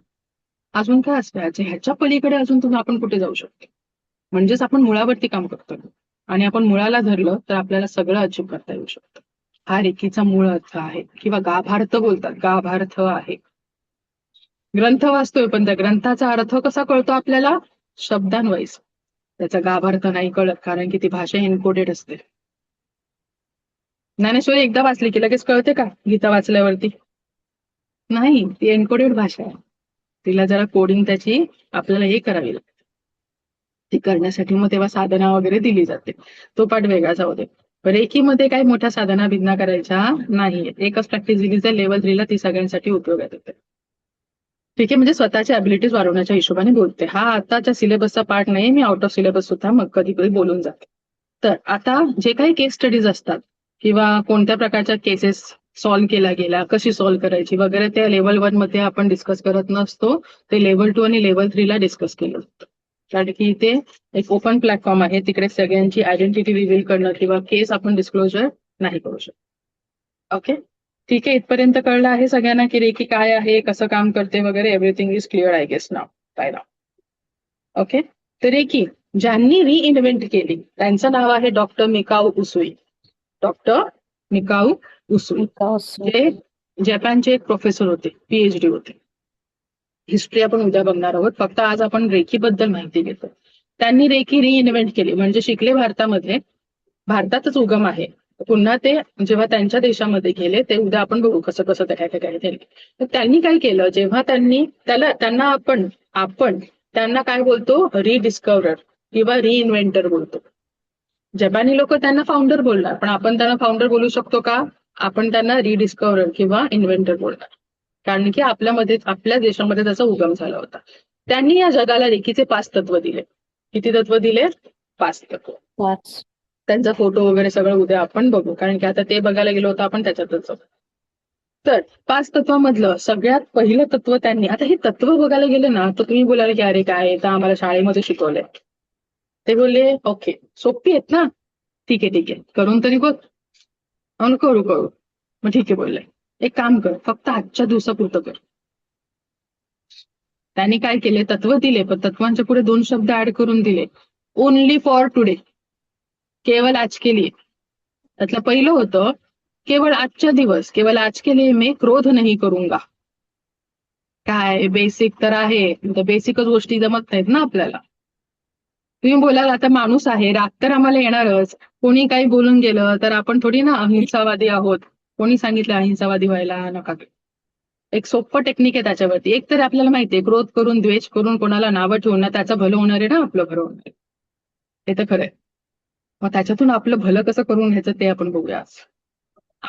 अजून काय असतं ह्याच्या पलीकडे अजून तुम्ही आपण कुठे जाऊ शकतो. म्हणजेच आपण मुळावरती काम करतो आणि आपण मुळाला धरलं तर आपल्याला सगळं अचीव करता येऊ शकतं. हा रेखीचा मूळ अर्थ आहे, किंवा गाभार्थ बोलतात, गाभार्थ आहे. ग्रंथ वाचतोय पण त्या ग्रंथाचा अर्थ कसा कळतो आपल्याला, शब्दांवाईज. त्याचा गाभार्थ नाही कळत, कारण की ती भाषा एन्कोडेड असते. ज्ञानेश्वरी एकदा वाचली की लगेच कळते का गीता वाचल्यावरती? नाही, ती एन्कोडेड भाषा आहे. तिला जरा कोडिंग त्याची आपल्याला हे करावी लागते. ती करण्यासाठी मग तेव्हा साधना वगैरे दिली जाते, तो पाठ वेगळा जाऊ दे. रेकीमध्ये काही मोठ्या साधना बिधना करायच्या नाहीये. एकच प्रॅक्टिस दिलीच आहे, लेवल 3 ला, ती सगळ्यांसाठी उपयोगात येते. ठीक आहे, म्हणजे स्वतःच्या ॲबिलिटीज वाढवण्याच्या हिशोबाने बोलते. हा आताच्या सिलेबसचा पार्ट नाही, मी आउट ऑफ सिलेबस सुद्धा मग कधी कधी बोलून जाते. तर आता जे काही केस स्टडीज असतात किंवा कोणत्या प्रकारच्या केसेस सॉल्व्ह केल्या गेल्या, कशी सॉल्व्ह करायची वगैरे, त्या लेवल 1 मध्ये आपण डिस्कस करत नसतो. ते लेवल 2 आणि लेवल 3 ला डिस्कस केलं जातं. कारण की इथे एक ओपन प्लॅटफॉर्म आहे, तिकडे सगळ्यांची आयडेंटिटी रिव्हील करणं किंवा केस आपण डिस्क्लोजर नाही करू शकतो. ओके, ठीक आहे, इथपर्यंत कळलं आहे सगळ्यांना की रेकी काय आहे, कसं काम करते वगैरे. Everything is clear I guess नाव बाय नाव. ओके, तर रेकी ज्यांनी रिइन्व्हेंट केली त्यांचं नाव आहे डॉक्टर मिकाऊ उसुई. डॉक्टर मिकाऊ उसुई, जे जपानचे एक प्रोफेसर होते, PhD होते. हिस्ट्री आपण उद्या बघणार आहोत, फक्त आज आपण रेकी बद्दल माहिती घेतो. त्यांनी रेकी रिइन्व्हेंट केली, म्हणजे शिकले भारतामध्ये, भारतातच उगम आहे. पुन्हा ते जेव्हा त्यांच्या देशामध्ये गेले, ते उद्या आपण बघू कसं कसं काय काय काय झालं. तर त्यांनी काय केलं, जेव्हा त्यांना आपण त्यांना काय बोलतो, रिडिस्कव्हरर किंवा रिइन्व्हेंटर बोलतो. जपानी लोक त्यांना फाउंडर बोलणार, पण आपण त्यांना फाउंडर बोलू शकतो का? आपण त्यांना रिडिस्कव्हरर किंवा इन्व्हेंटर बोलणार, कारण की आपल्या देशामध्ये त्याचा उगम झाला होता. त्यांनी या जगाला रेकीचे 5 तत्व दिले. किती तत्व दिले? 5 तत्व. त्यांचा फोटो वगैरे सगळं उद्या आपण बघू, कारण की आता ते बघायला गेलो होतो आपण त्याच्यातच. तर 5 तत्वामधलं सगळ्यात पहिलं तत्व त्यांनी, आता हे तत्व बघायला गेले ना तर तुम्ही बोलाल की अरे काय, तर आम्हाला शाळेमध्ये शिकवलंय. ते बोलले ओके, सोपी आहेत ना, ठीक आहे करून तरी बघ. करू मग ठीक आहे बोलले. एक काम कर, फक्त आजच्या दिवसापुरतं कर. त्यांनी काय केले, तत्व दिले, पण तत्वांच्या पुढे 2 शब्द ऍड करून दिले. ओनली फॉर टुडे, केवळ आज के लिए. त्यातलं पहिलं होतं केवळ आजच्या दिवस, केवळ आज के लिए मैं क्रोध नहीं करूंगा. काय बेसिक तर आहे, बेसिकच गोष्टी जमत नाहीत ना आपल्याला. तुम्ही बोलाल आता माणूस आहे, राग तर आम्हाला येणारच. कोणी काही बोलून गेलं तर आपण थोडी ना अहिंसावादी आहोत. कोणी सांगितलं अहिंसावादी व्हायला नका. एक सोपं टेक्निक आहे त्याच्यावरती. एक तर आपल्याला माहितीये, क्रोध करून द्वेष करून कोणाला नावं ठेवून ना त्याचं भलं होणार आहे ना आपलं भलं होणार आहे. हे तर खरंय. मग त्याच्यातून आपलं भलं कसं करून घ्यायचं ते आपण बघूया आज.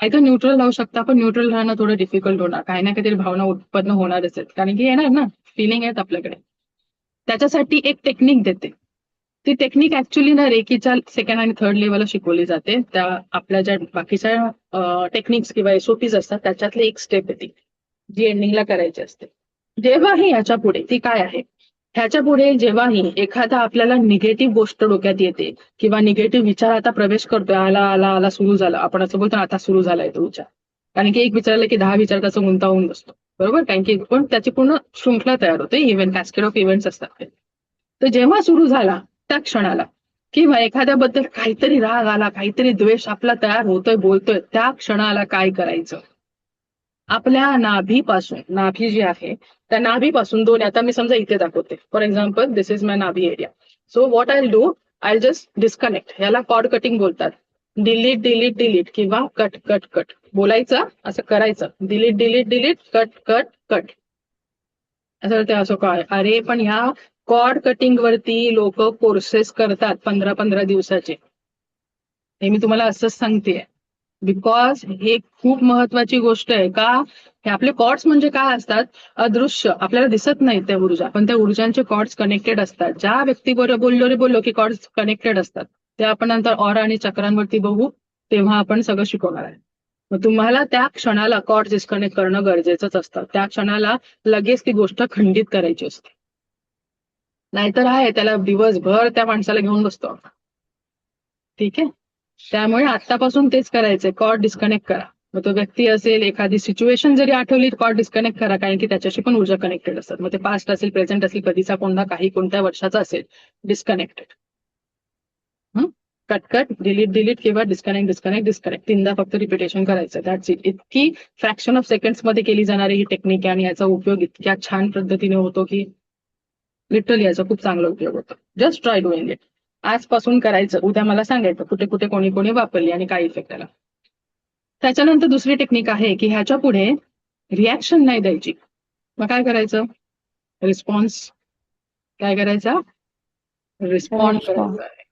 तर न्यूट्रल राहू शकता, पण न्यूट्रल राहणं थोडं डिफिकल्ट होणार. काही ना काहीतरी भावना उत्पन्न होणारच आहेत, कारण की येणार ना, फिलिंग आहेत आपल्याकडे. त्याच्यासाठी एक टेक्निक देते. ती टेक्निक ऍक्च्युली ना रेकीच्या 2nd आणि 3rd लेवलला शिकवली जाते. त्या आपल्या ज्या बाकीच्या टेक्निक्स किंवा एसओपीज असतात त्याच्यातली एक स्टेप आहे ती, जी एंडिंगला करायची असते. जेव्हाही याच्या पुढे ती काय आहे, ह्याच्या पुढे जेव्हाही एखादा आपल्याला निगेटिव्ह गोष्ट डोक्यात येते किंवा निगेटिव्ह विचार आता प्रवेश करतोय, आला आला आला सुरू झाला, आपण असं बोलतो आता सुरू झालाय तो विचार. कारण की एक विचारलं की 10 विचार त्याचा गुंतावून बसतो, बरोबर. कारण की पण त्याची पूर्ण शृंखला तयार होते, इव्हेंट कॅस्केड ऑफ इव्हेंट्स असतात ते. तर जेव्हा सुरू झाला त्या क्षणाला किंवा एखाद्याबद्दल काहीतरी राग आला, काहीतरी द्वेष आपला तयार होतोय, बोलतोय, त्या क्षणाला काय करायचं, आपल्या नाभीपासून, नाभी जी आहे त्या नाभीपासून 2, आता मी समजा इथे दाखवते, for example this is my नाभी area. So what I do, I just disconnect. याला कॉर्ड कटिंग बोलतात. डिलीट डिलीट डिलीट किंवा कट कट कट बोलायचं, असं करायचं, delete delete delete cut cut cut. असं काय, अरे पण ह्या कॉर्ड कटिंग वरती लोक कोर्सेस करतात 15-15 दिवसाचे. हे मी तुम्हाला असंच सांगतेय, बिकॉज हे खूप महत्वाची गोष्ट आहे. का, हे आपले कॉर्ड्स म्हणजे काय असतात, अदृश्य, आपल्याला दिसत नाही त्या ऊर्जा, पण त्या ऊर्जांचे कॉर्ड्स कनेक्टेड असतात. ज्या व्यक्तीबरोबर बोललो की कॉर्ड्स कनेक्टेड असतात, ते आपण नंतर ऑरा आणि चक्रांवरती बघू, तेव्हा आपण सगळं शिकवणार आहे. मग तुम्हाला त्या क्षणाला कॉर्ड डिस्कनेक्ट करणं गरजेचंच असतं. त्या क्षणाला लगेच ती गोष्ट खंडित करायची असते. नाहीतर आहे त्याला दिवसभर त्या माणसाला घेऊन बसतो. ठीक आहे, त्यामुळे आतापासून तेच करायचंय, कॉर्ड डिस्कनेक्ट करा. मग तो व्यक्ती असेल, एखादी सिच्युएशन जरी आठवली, कॉर्ड डिस्कनेक्ट करा, कारण की त्याच्याशी पण ऊर्जा कनेक्टेड असतात. मग ते पास्ट असेल, प्रेझेंट असेल, कधीचा कोणता, काही कोणत्या वर्षाचा असेल, disconnected. Cut cut, delete delete किंवा डिस्कनेक्ट डिस्कनेक्ट डिस्कनेक्ट 3दा फक्त रिपिटेशन करायचं. That's it. इतकी फ्रॅक्शन ऑफ सेकंड्स मध्ये केली जाणारी ही टेक्निक आहे आणि याचा उपयोग इतक्या छान पद्धतीने होतो की लिटरली याचा खूप चांगला उपयोग होतो. Just try doing it. आजपासून करायचं, उद्या मला सांगायचं कुठे कुठे कोणी कोणी वापरली आणि काय इफेक्ट आला. त्याच्यानंतर दुसरी टेक्निक आहे की ह्याच्या पुढे रिॲक्शन नाही द्यायची. मग काय करायचं, रिस्पॉन्स. काय करायचा, रिस्पॉन्ड करायचा आहे.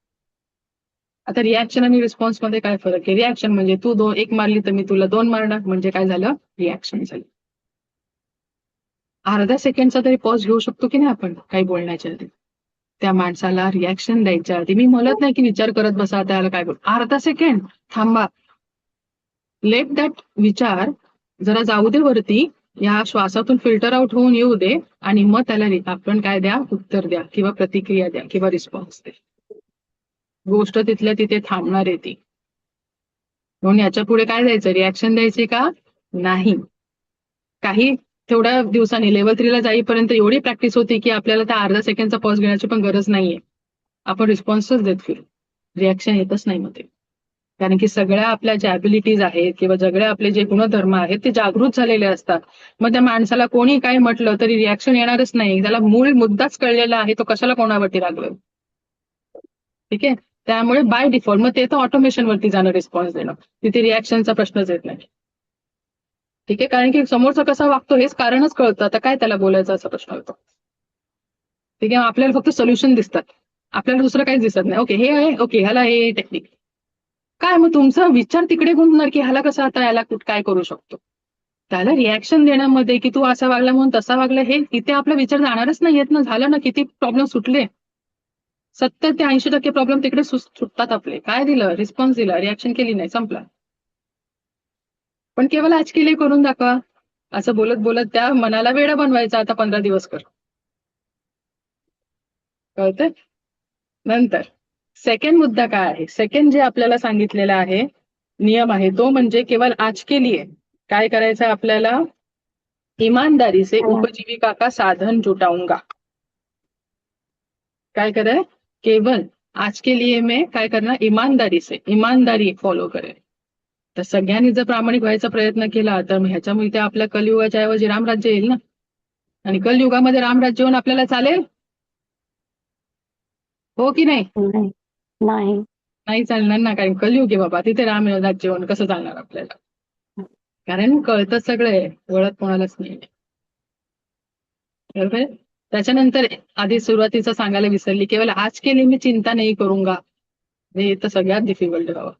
आता रिॲक्शन आणि रिस्पॉन्स मध्ये काय फरक आहे, रिॲक्शन म्हणजे तू 1 मारली तर मी तुला 2 मारणार, म्हणजे काय झालं, रिॲक्शन झाली. अर्धा सेकंडचा तरी पॉज घेऊ शकतो की नाही आपण काही बोलण्याच्या आधी. त्या माणसाला रिॲक्शन द्यायच्या आधी मी म्हणत नाही की विचार करत बसा त्याला काय बोल, अर्धा सेकंड थांबा, लेट दॅट विचार जरा जाऊ दे वरती, या श्वासातून फिल्टर आउट होऊन येऊ दे, आणि मग त्याला आपण काय द्या, उत्तर द्या किंवा प्रतिक्रिया द्या किंवा रिस्पॉन्स द्या. गोष्ट तिथल्या तिथे थांबणार आहे ती. म्हणून याच्या पुढे काय द्यायचं, रिॲक्शन द्यायची का नाही. काही थोड्या दिवसांनी लेवल 3 ला जाईपर्यंत एवढी प्रॅक्टिस होती की आपल्याला त्या अर्धा सेकंडचा पॉज घेण्याची पण गरज नाहीये. आपण रिस्पॉन्सच देत फिरू, रिॲक्शन येतच नाही मध्ये. कारण की सगळ्या आपल्या ज्या ॲबिलिटीज आहेत किंवा सगळे आपले जे गुणधर्म आहेत ते जागृत झालेले असतात. मग त्या माणसाला कोणी काय म्हटलं तरी रिॲक्शन येणारच नाही. त्याला मूळ मुद्दाच कळलेला आहे, तो कशाला कोणावरती रागवेल. ठीक आहे, त्यामुळे बाय डिफॉल्ट मग ते तर ऑटोमेशन वरती जाणं, रिस्पॉन्स देणं, तिथे रिॲक्शनचा प्रश्नच येत नाही. ठीक आहे, कारण की समोरचा कसा वागतो हेच कारणच कळतं, आता काय त्याला बोलायचं असा प्रश्न होतो. ठीक आहे, आपल्याला फक्त सोल्युशन दिसतात, आपल्याला दुसरं काहीच दिसत नाही. ओके हे आहे, ओके ह्याला हे टेक्निक काय, मग तुमचा विचार तिकडे गुंतणार की ह्याला कसं, आता याला काय करू शकतो. त्याला रिॲक्शन देण्यामध्ये की तू असा वागला म्हणून तसा वागला, हे इथे आपला विचार जाणारच नाहीयेत ना. झालं ना, किती प्रॉब्लेम सुटले, 70 ते 80% प्रॉब्लेम तिकडे सुटतात आपले. काय दिलं, रिस्पॉन्स दिला, रिॲक्शन केली नाही, संपला. पण केवळ आज केले करून दाखवा, असं बोलत बोलत त्या मनाला वेडा बनवायचा. आता 15 दिवस कर, कळतंय. नंतर सेकंड मुद्दा काय आहे, सेकंड जे आपल्याला सांगितलेला आहे नियम आहे तो म्हणजे केवळ आज के लिए काय करायचं आपल्याला? ईमानदारी से उपजीविका का साधन जुटाऊंगा. काय कराय? केवल आज के लिए मैं काय करणार? ईमानदारी फॉलो करेल. तर सगळ्यांनी जर प्रामाणिक व्हायचा प्रयत्न केला तर मग ह्याच्यामुळे ते आपल्या कलियुगाच्या ऐवजी रामराज्य येईल ना. आणि कलियुगामध्ये रामराज्य होऊन आपल्याला चालेल? हो की नाही? नाही. नाही. नाही चालणार ना, कारण कलियुग आहे बाबा, तिथे राम राज्य होऊन कसं चालणार आपल्याला? कारण कळतं सगळं, ओळख कोणालाच नाही. बरोबर आहे? त्याच्यानंतर आधी सुरुवातीचं सांगायला विसरली, केवळ आज के लिए मी चिंता नाही करूंगा. हे तर सगळ्यात डिफिकल्ट बाबा.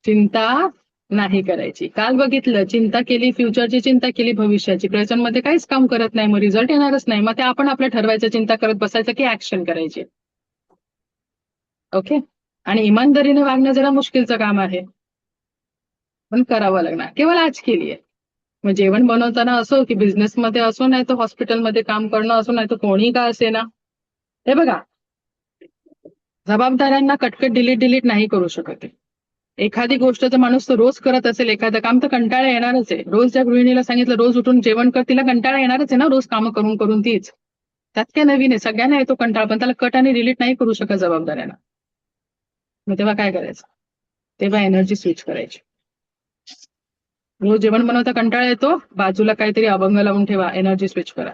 चिंता नाही करायची. काल बघितलं, चिंता केली फ्युचरची, चिंता केली भविष्याची, प्रेझेंटमध्ये काहीच काम करत नाही, मग रिझल्ट येणारच नाही. मग ते आपण आपलं ठरवायचं, चिंता करत बसायचं की ऍक्शन करायची. ओके. आणि इमानदारीने वागणं जरा मुश्किलचं काम आहे, पण करावं लागणार. केवळ आज केली आहे. मग जेवण बनवताना असो की बिझनेसमध्ये असो, नाही तर हॉस्पिटलमध्ये काम करणं असो, नाही तर कोणी का असे ना. हे बघा, जबाबदाऱ्यांना कटकट डिलीट नाही करू शकत. एखादी गोष्ट जर माणूस रोज करत असेल एखादं काम, तर कंटाळा येणारच आहे. रोज ज्या गृहिणीला सांगितलं रोज उठून जेवण कर, तिला कंटाळा येणारच आहे ना, रोज कामं करून करून तीच. त्यात काय नवीन आहे? सगळ्यांना येतो कंटाळा, पण त्याला कट आणि डिलीट नाही करू शकत जबाबदाऱ्यांना. मग तेव्हा काय करायचं? तेव्हा एनर्जी स्विच करायची. रोज जेवण बनवता कंटाळा येतो, बाजूला काहीतरी अभंग लावून ठेवा, एनर्जी स्विच करा.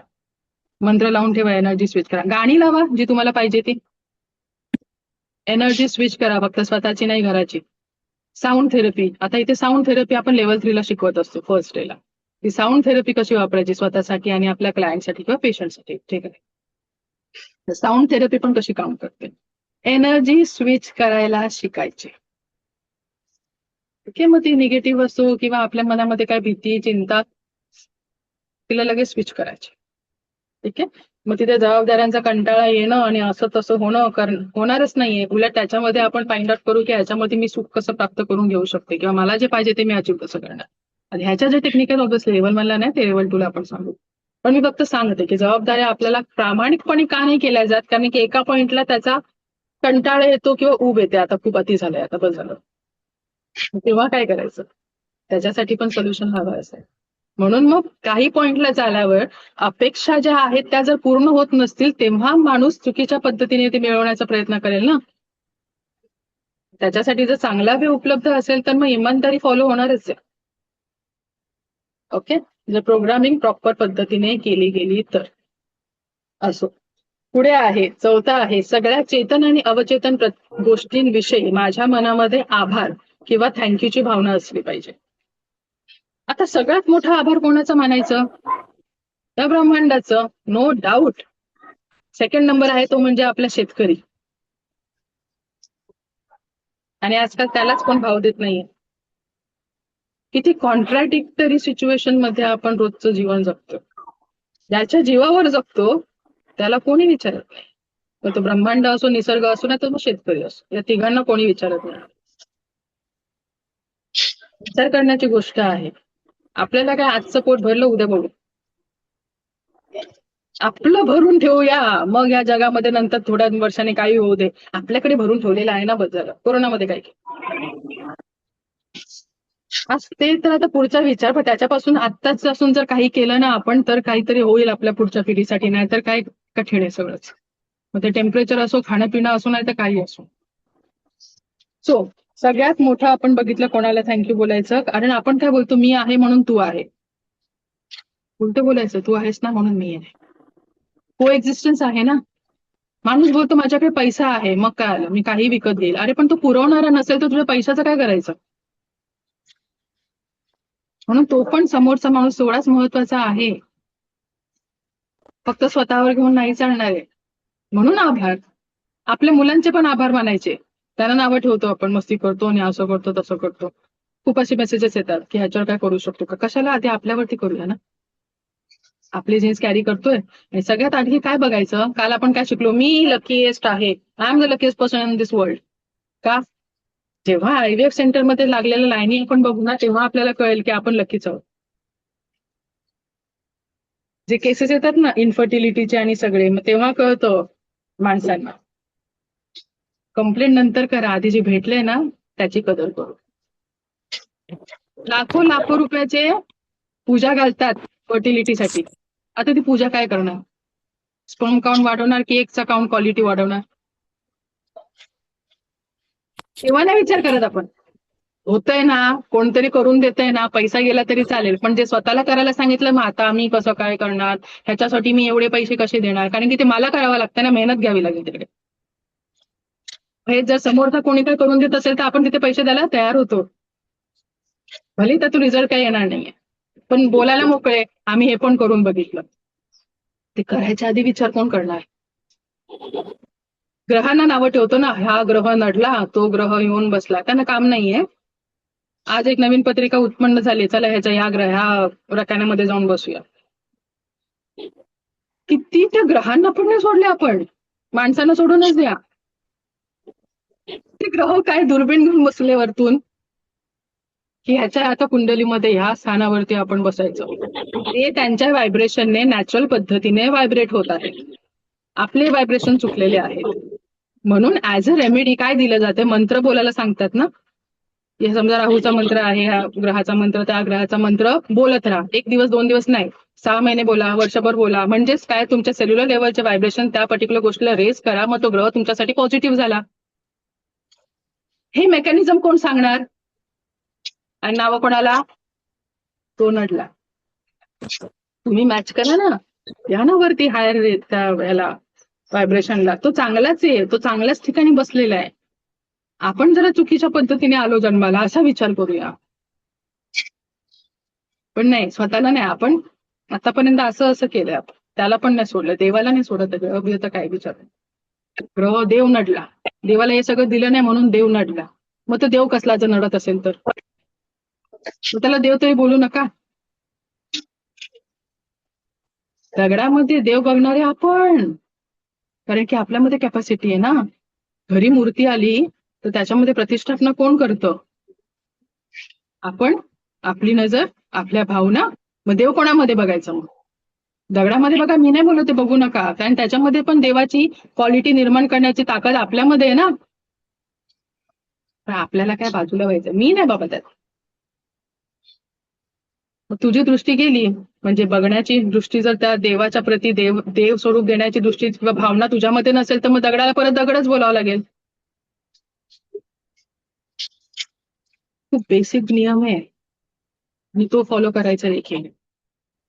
मंत्र लावून ठेवा, एनर्जी स्विच करा. गाणी लावा जी तुम्हाला पाहिजे ती, एनर्जी स्विच करा. फक्त स्वतःची नाही, घराची. साऊंड थेरपी, आता इथे साऊंड थेरपी आपण लेवल 3 ला शिकवत असतो फर्स्ट डेला. ती साऊंड थेरपी कशी वापरायची स्वतःसाठी आणि आपल्या क्लायंटसाठी किंवा पेशंटसाठी, ठीक आहे. साऊंड थेरपी पण कशी काम करते? एनर्जी स्विच करायला शिकायची. ओके. मग ती निगेटिव्ह असो किंवा आपल्या मनामध्ये काय भीती, चिंता, तिला लगेच स्विच करायची. ठीक आहे. मग तिथे जबाबदाऱ्यांचा कंटाळा येणं आणि असं तसं होणारच नाहीये. उलट त्याच्यामध्ये आपण फाइंड आउट करू की ह्याच्यामध्ये मी सुख कसं प्राप्त करून घेऊ शकते किंवा मला जे पाहिजे ते मी अचीव कसं करणार. आणि ह्याच्या जे टेक्निकल ऑब्विसली लेव्हल मला नाही, ते लेव्हल 2 ला आपण सांगू. पण मी फक्त सांगते की जबाबदाऱ्या आपल्याला प्रामाणिकपणे का नाही केल्या जात, कारण की एका पॉइंटला त्याचा कंटाळा येतो किंवा ऊब येते, आता खूप अति झालंय, आता बस झालं. तेव्हा काय करायचं? त्याच्यासाठी पण सोल्युशन हवं असेल. म्हणून मग काही पॉइंटला झाल्यावर अपेक्षा ज्या आहेत त्या जर पूर्ण होत नसतील, तेव्हा माणूस चुकीच्या पद्धतीने ते मिळवण्याचा प्रयत्न करेल ना. त्याच्यासाठी जर चांगला वे उपलब्ध असेल तर मग इमानदारी फॉलो होणारच आहे. ओके. जर प्रोग्रामिंग प्रॉपर पद्धतीने केली गेली तर. असो. पुढे आहे, चौथा आहे, सगळ्या चेतन आणि अवचेतन गोष्टींविषयी माझ्या मनामध्ये आभार किंवा थँक्यूची भावना असली पाहिजे. आता सगळ्यात मोठा आभार कोणाचा मानायचं? त्या ब्रह्मांडाचं, नो डाऊट. सेकंड नंबर आहे तो म्हणजे आपला शेतकरी. आणि आजकाल त्यालाच कोण भाव देत नाहीये. किती कॉन्ट्राडिक्टरी सिच्युएशन मध्ये आपण रोजचं जीवन जगतो. ज्याच्या जीवावर जगतो त्याला कोणी विचारत नाही. मग तो ब्रह्मांड असो, निसर्ग असो, ना तर मग शेतकरी असो, या तिघांना कोणी विचारत नाही. विचार करण्याची गोष्ट आहे. आपल्याला काय आजचं पोट भरलं, उद्या बघू. आपलं भरून ठेवूया, मग या जगामध्ये नंतर थोड्या वर्षांनी काही होऊ दे. आपल्याकडे भरून ठेवलेलं आहे ना, बस झालं. कोरोनामध्ये काय ते तर आता पुढचा विचार, पण त्याच्यापासून आत्ताच असून जर काही केलं ना आपण, तर काहीतरी होईल आपल्या पुढच्या पिढीसाठी. नाही तर काय कठीण आहे सगळंच. मग ते टेम्परेचर असो, खाणं पिणं असो, नाही तर काही असो. सो सगळ्यात मोठं आपण बघितलं कोणाला थँक्यू बोलायचं, कारण आपण काय बोलतो, मी आहे म्हणून तू आहे. उलट बोलायचं, तू आहेस ना म्हणून मी आहे. को एक्झिस्टन्स आहे ना. माणूस बोलतो माझ्याकडे पैसा आहे, मग काय आलं, मी काही विकत घेईल. अरे पण तो पुरवणारा नसेल तर तुझ्या पैशाचं काय करायचं? म्हणून तो पण समोरचा माणूस तेवढाच महत्वाचा आहे. फक्त स्वतःवर घेऊन नाही चालणार आहे. म्हणून आभार. आपल्या मुलांचे पण आभार मानायचे. त्यांना नावं ठेवतो आपण, मस्ती करतो आणि असं करतो तसं करतो. खूप असे मेसेजेस येतात की ह्याच्यावर काय करू शकतो का? कशाला, आधी आपल्यावरती करूया ना. आपले जीन्स कॅरी करतोय. आणि सगळ्यात आधी काय बघायचं, काल आपण काय शिकलो, मी लकीएस्ट आहे, I am the luckiest person in this world. का? जेव्हा IVF सेंटरमध्ये लागलेल्या लाईनी आपण बघू ना, तेव्हा आपल्याला कळेल की आपण लकीच आहोत. जे केसेस येतात ना इन्फर्टिलिटीचे आणि सगळे, मग तेव्हा कळतं माणसांना. कंप्लेंट नंतर करा, आधी जे भेटलंय ना त्याची कदर करू. लाखो लाखो रुपयाचे पूजा घालतात फर्टिलिटीसाठी. आता ती पूजा काय करणार? स्पर्म काउंट वाढवणार की एगचा काउंट क्वालिटी वाढवणार? तेव्हा नाही विचार करत आपण. होतंय ना, कोणतरी करून देतंय ना, पैसा गेला तरी चालेल, पण जे स्वतःला करायला सांगितलं, मग आता मी कसं काय करणार, ह्याच्यासाठी मी एवढे पैसे कसे देणार, कारण की ते मला करावं लागतं ना, मेहनत घ्यावी लागेल तिकडे. हे जर समोरचा कोणी काय करून देत असेल तर आपण तिथे पैसे द्यायला तयार होतो, भले त्यातून रिझल्ट काही येणार नाहीये, पण बोलायला मोकळे आम्ही हे पण करून बघितलं. ते करायच्या आधी विचार कोण करणार? ग्रहांना नावं ठेवतो ना, हा ग्रह नडला, तो ग्रह येऊन बसला, त्यांना काम नाहीये. आज एक नवीन पत्रिका उत्पन्न झाली, चला ह्या रकान्यामध्ये जाऊन बसूया. किती त्या ग्रहांना पण नाही सोडले आपण, माणसांना सोडूनच द्या. ते ग्रह काय दुर्बीण घेऊन बसले वरतून की ह्याच्या आता कुंडलीमध्ये ह्या स्थानावरती आपण बसायचं. ते त्यांच्या व्हायब्रेशनने नॅचरल पद्धतीने व्हायब्रेट होत आहे. आपले व्हायब्रेशन चुकलेले आहेत. म्हणून ऍज अ रेमेडी काय दिलं जाते, मंत्र बोलायला सांगतात ना. हे समजा राहूचा मंत्र आहे, ह्या ग्रहाचा मंत्र, त्या ग्रहाचा मंत्र बोलत राहा. 1 दिवस 2 दिवस नाही, 6 महिने बोला, वर्षभर बोला. म्हणजेच काय, तुमच्या सेल्युलर लेवलचे व्हायब्रेशन त्या पर्टिक्युलर गोष्टीला रेज करा, मग तो ग्रह तुमच्यासाठी पॉझिटिव्ह झाला. हे मेकॅनिझम कोण सांगणार? आणि नावं कोणाला? तो नडला. तुम्ही मॅच करा ना, या ना वरती हायर याला व्हायब्रेशनला. तो चांगलाच आहे, तो चांगल्याच ठिकाणी बसलेला आहे. आपण जरा चुकीच्या पद्धतीने आलो जन्माला, असा विचार करूया. पण नाही, स्वतःला नाही. आपण आतापर्यंत असं असं केलंय, आपण त्याला पण नाही सोडलं, देवाला नाही सोडत. ग्रह तर काय विचार, ग्रह देव नडला. देवाला हे सगळं दिलं नाही म्हणून देव नडला. मग तो देव कसला जर नडत असेल तर त्याला देव तरी बोलू नका. दगडामध्ये देव बघणारे आपण, कारण की आपल्यामध्ये कॅपॅसिटी आहे ना. घरी मूर्ती आली तर त्याच्यामध्ये प्रतिष्ठापना कोण करतं? आपण. आपली नजर, आपल्या भावना. मग देव कोणामध्ये बघायचं? मग दगडामध्ये बघा, मी नाही बोलते बघू नका, कारण त्याच्यामध्ये पण देवाची क्वालिटी निर्माण करण्याची ताकद आपल्यामध्ये आहे ना. पण आपल्याला काय बाजूला व्हायचं, मी नाही बाबा त्यात. मग तुझी दृष्टी गेली, म्हणजे बघण्याची दृष्टी जर त्या देवाच्या प्रती देव स्वरूप देण्याची दृष्टी किंवा भावना तुझ्यामध्ये नसेल तर मग दगडाला परत दगडच बोलावं लागेल. खूप बेसिक नियम आहे आणि तो फॉलो करायचा.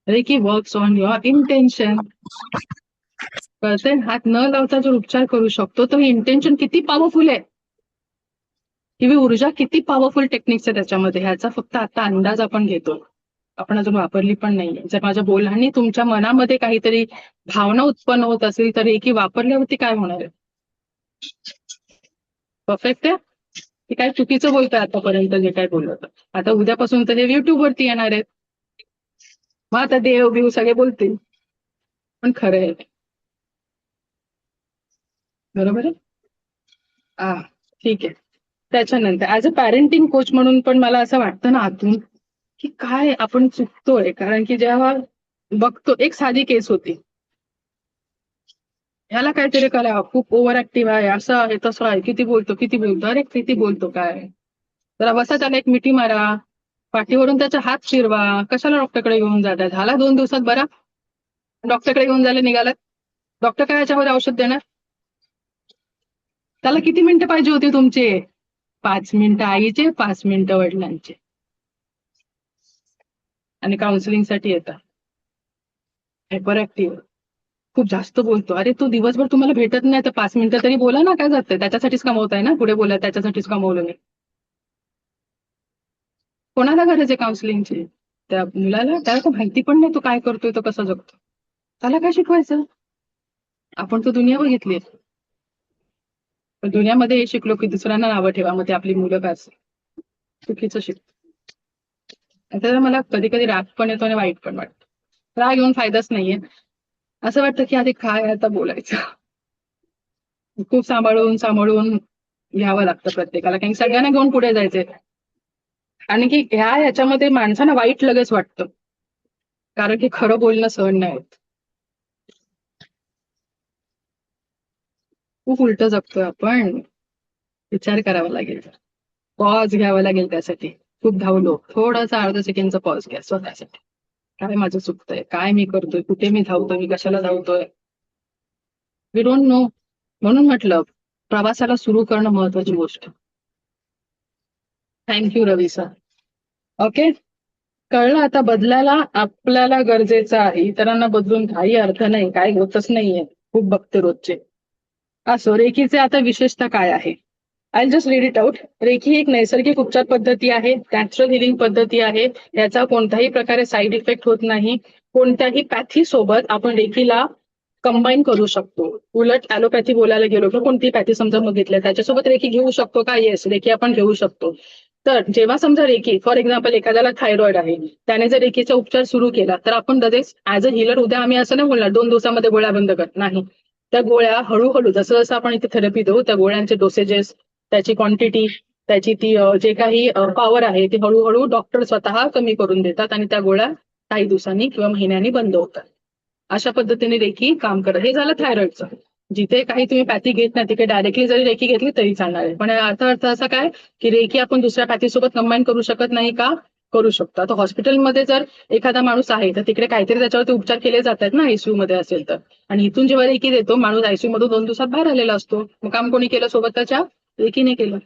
Reiki works on your intention. कळतंय? हात न लावता जर उपचार करू शकतो तर इंटेन्शन किती पॉवरफुल आहे, ही ऊर्जा किती पॉवरफुल टेक्निक्स आहे त्याच्यामध्ये, ह्याचा फक्त आता अंदाज आपण घेतो, आपण अजून वापरली पण नाहीये. जर माझ्या बोलण्याने तुमच्या मनामध्ये काहीतरी भावना उत्पन्न होत असेल तर रेकी वापरल्यावरती काय होणार आहे? परफेक्ट आहे की काय चुकीचं बोलतोय आतापर्यंत जे काय बोललो होतं? आता उद्यापासून तर हे युट्यूब वरती येणार आहेत, मग आता देव बिव सगळे बोलतील, पण खरं आहे. बरोबर आहे. ठीक आहे. त्याच्यानंतर ऍज अ पॅरेंटिंग कोच म्हणून पण मला असं वाटतं ना आतून की काय आपण चुकतोय, कारण की जेव्हा बघतो, एक साधी केस होती, ह्याला काहीतरी करा, खूप ओव्हर ऍक्टिव्ह आहे, असं आहे तसं आहे, किती बोलतो, अरे किती बोलतो काय, जरा बसा, त्याला एक मिठी मारा, पाठीवरून त्याचा हात फिरवा, कशाला डॉक्टरकडे घेऊन जातात? झाला 2 दिवसात बरा, डॉक्टरकडे घेऊन जायला निघालात, डॉक्टर काय याच्यामध्ये औषध देणार? त्याला किती मिनिटं पाहिजे होते तुमचे? 5 मिनिटं आईचे, 5 मिनिटं वडिलांचे. आणि काउन्सिलिंगसाठी येतात हायपर ऍक्टिव्ह, खूप जास्त बोलतो, अरे तो दिवसभर तुम्हाला भेटत नाही तर 5 मिनिटं तरी बोला ना, काय जातंय? त्याच्यासाठीच कमवताय ना, पुढे बोला, त्याच्यासाठीच कमवलं मी. कोणाला गरज आहे काउन्सिलिंगची? त्या मुलाला, त्याला तर माहिती पण नाही तो काय करतोय, तो कसा जगतो, त्याला काय शिकवायचं? आपण तो दुनिया बघितली, पण दुनियामध्ये हे शिकलो की दुसऱ्यांना नावं ठेवा, मग ते आपली मुलं काय असेल चुकीचं शिकतो. त्याला मला कधी कधी राग पण येतो आणि वाईट पण वाटतं. राग येऊन फायदाच नाहीये, असं वाटतं की आधी काय आता बोलायचं. खूप सांभाळून सांभाळून घ्यावं लागतं प्रत्येकाला, कारण सगळ्यांना घेऊन पुढे जायचंय. आणि की ह्याच्यामध्ये माणसांना वाईट लगेच वाटतं, कारण की खरं बोलणं सहन नाही होत. खूप उलट जगतोय आपण, विचार करावा लागेल, पॉज घ्यावा लागेल त्यासाठी. खूप धावलो, थोडासा अर्धा सेकंडचा पॉज घ्या स्वतःसाठी. काय माझं चुकतंय, काय मी करतोय, कुठे मी धावतोय, मी कशाला धावतोय, वी डोंट नो. म्हणून म्हटलं प्रवासाला सुरू करणं महत्वाची गोष्ट. थँक्यू रवी सर. ओके, कळलं आता. बदलायला आपल्याला गरजेचं आहे, इतरांना बदलून काही अर्थ नाही, काही होतच नाहीये. खूप बघते रोजचे. असो, रेखीचे आता विशेषता काय आहे? I just read it out. रेखी ही एक नैसर्गिक उपचार पद्धती आहे, नॅचरल हिलिंग पद्धती आहे. याचा कोणत्याही प्रकारे साईड इफेक्ट होत नाही. कोणत्याही पॅथी सोबत आपण रेखीला कंबाईन करू शकतो. उलट ऍलोपॅथी बोलायला गेलो किंवा कोणती पॅथी समजा बघितल्या त्याच्यासोबत रेखी घेऊ शकतो का? येस, रेखी आपण घेऊ शकतो. तर जेव्हा समजा रेखी, फॉर एक्झाम्पल एखाद्याला थायरॉइड आहे, त्याने जर रेखीचा उपचार सुरू केला तर आपण लगेच ऍज अ हिलर उद्या आम्ही असं नाही बोलणार 2 दिवसामध्ये गोळ्या बंद कर, नाही. त्या गोळ्या हळूहळू जसं जसं आपण इथे थेरपी देऊ त्या गोळ्यांचे डोसेजेस, त्याची क्वांटिटी, त्याची ती जे काही पॉवर आहे ती हळूहळू डॉक्टर स्वतः कमी करून देतात आणि त्या गोळ्या काही दिवसांनी किंवा महिन्यांनी बंद होतात. अशा पद्धतीने रेखी काम करत. हे झालं थायरॉइडचं. जिथे काही तुम्ही पॅथी घेत नाही तिथे डायरेक्टली जरी रेखी घेतली तरी चालणार आहे. पण याचा अर्थ असा काय की रेखी आपण दुसऱ्या पॅथीसोबत कंबाईन करू शकत नाही का? करू शकतो. आता हॉस्पिटलमध्ये जर एखादा माणूस आहे तर तिकडे काहीतरी त्याच्यावरती उपचार केले जातात ना, आयसीयू मध्ये असेल तर. आणि इथून जेव्हा रेखी देतो माणूस आयसीयू मधून 2 दिवसात बाहेर आलेला असतो. मग काम कोणी केलं सोबत? त्याच्या रेखीने केलं.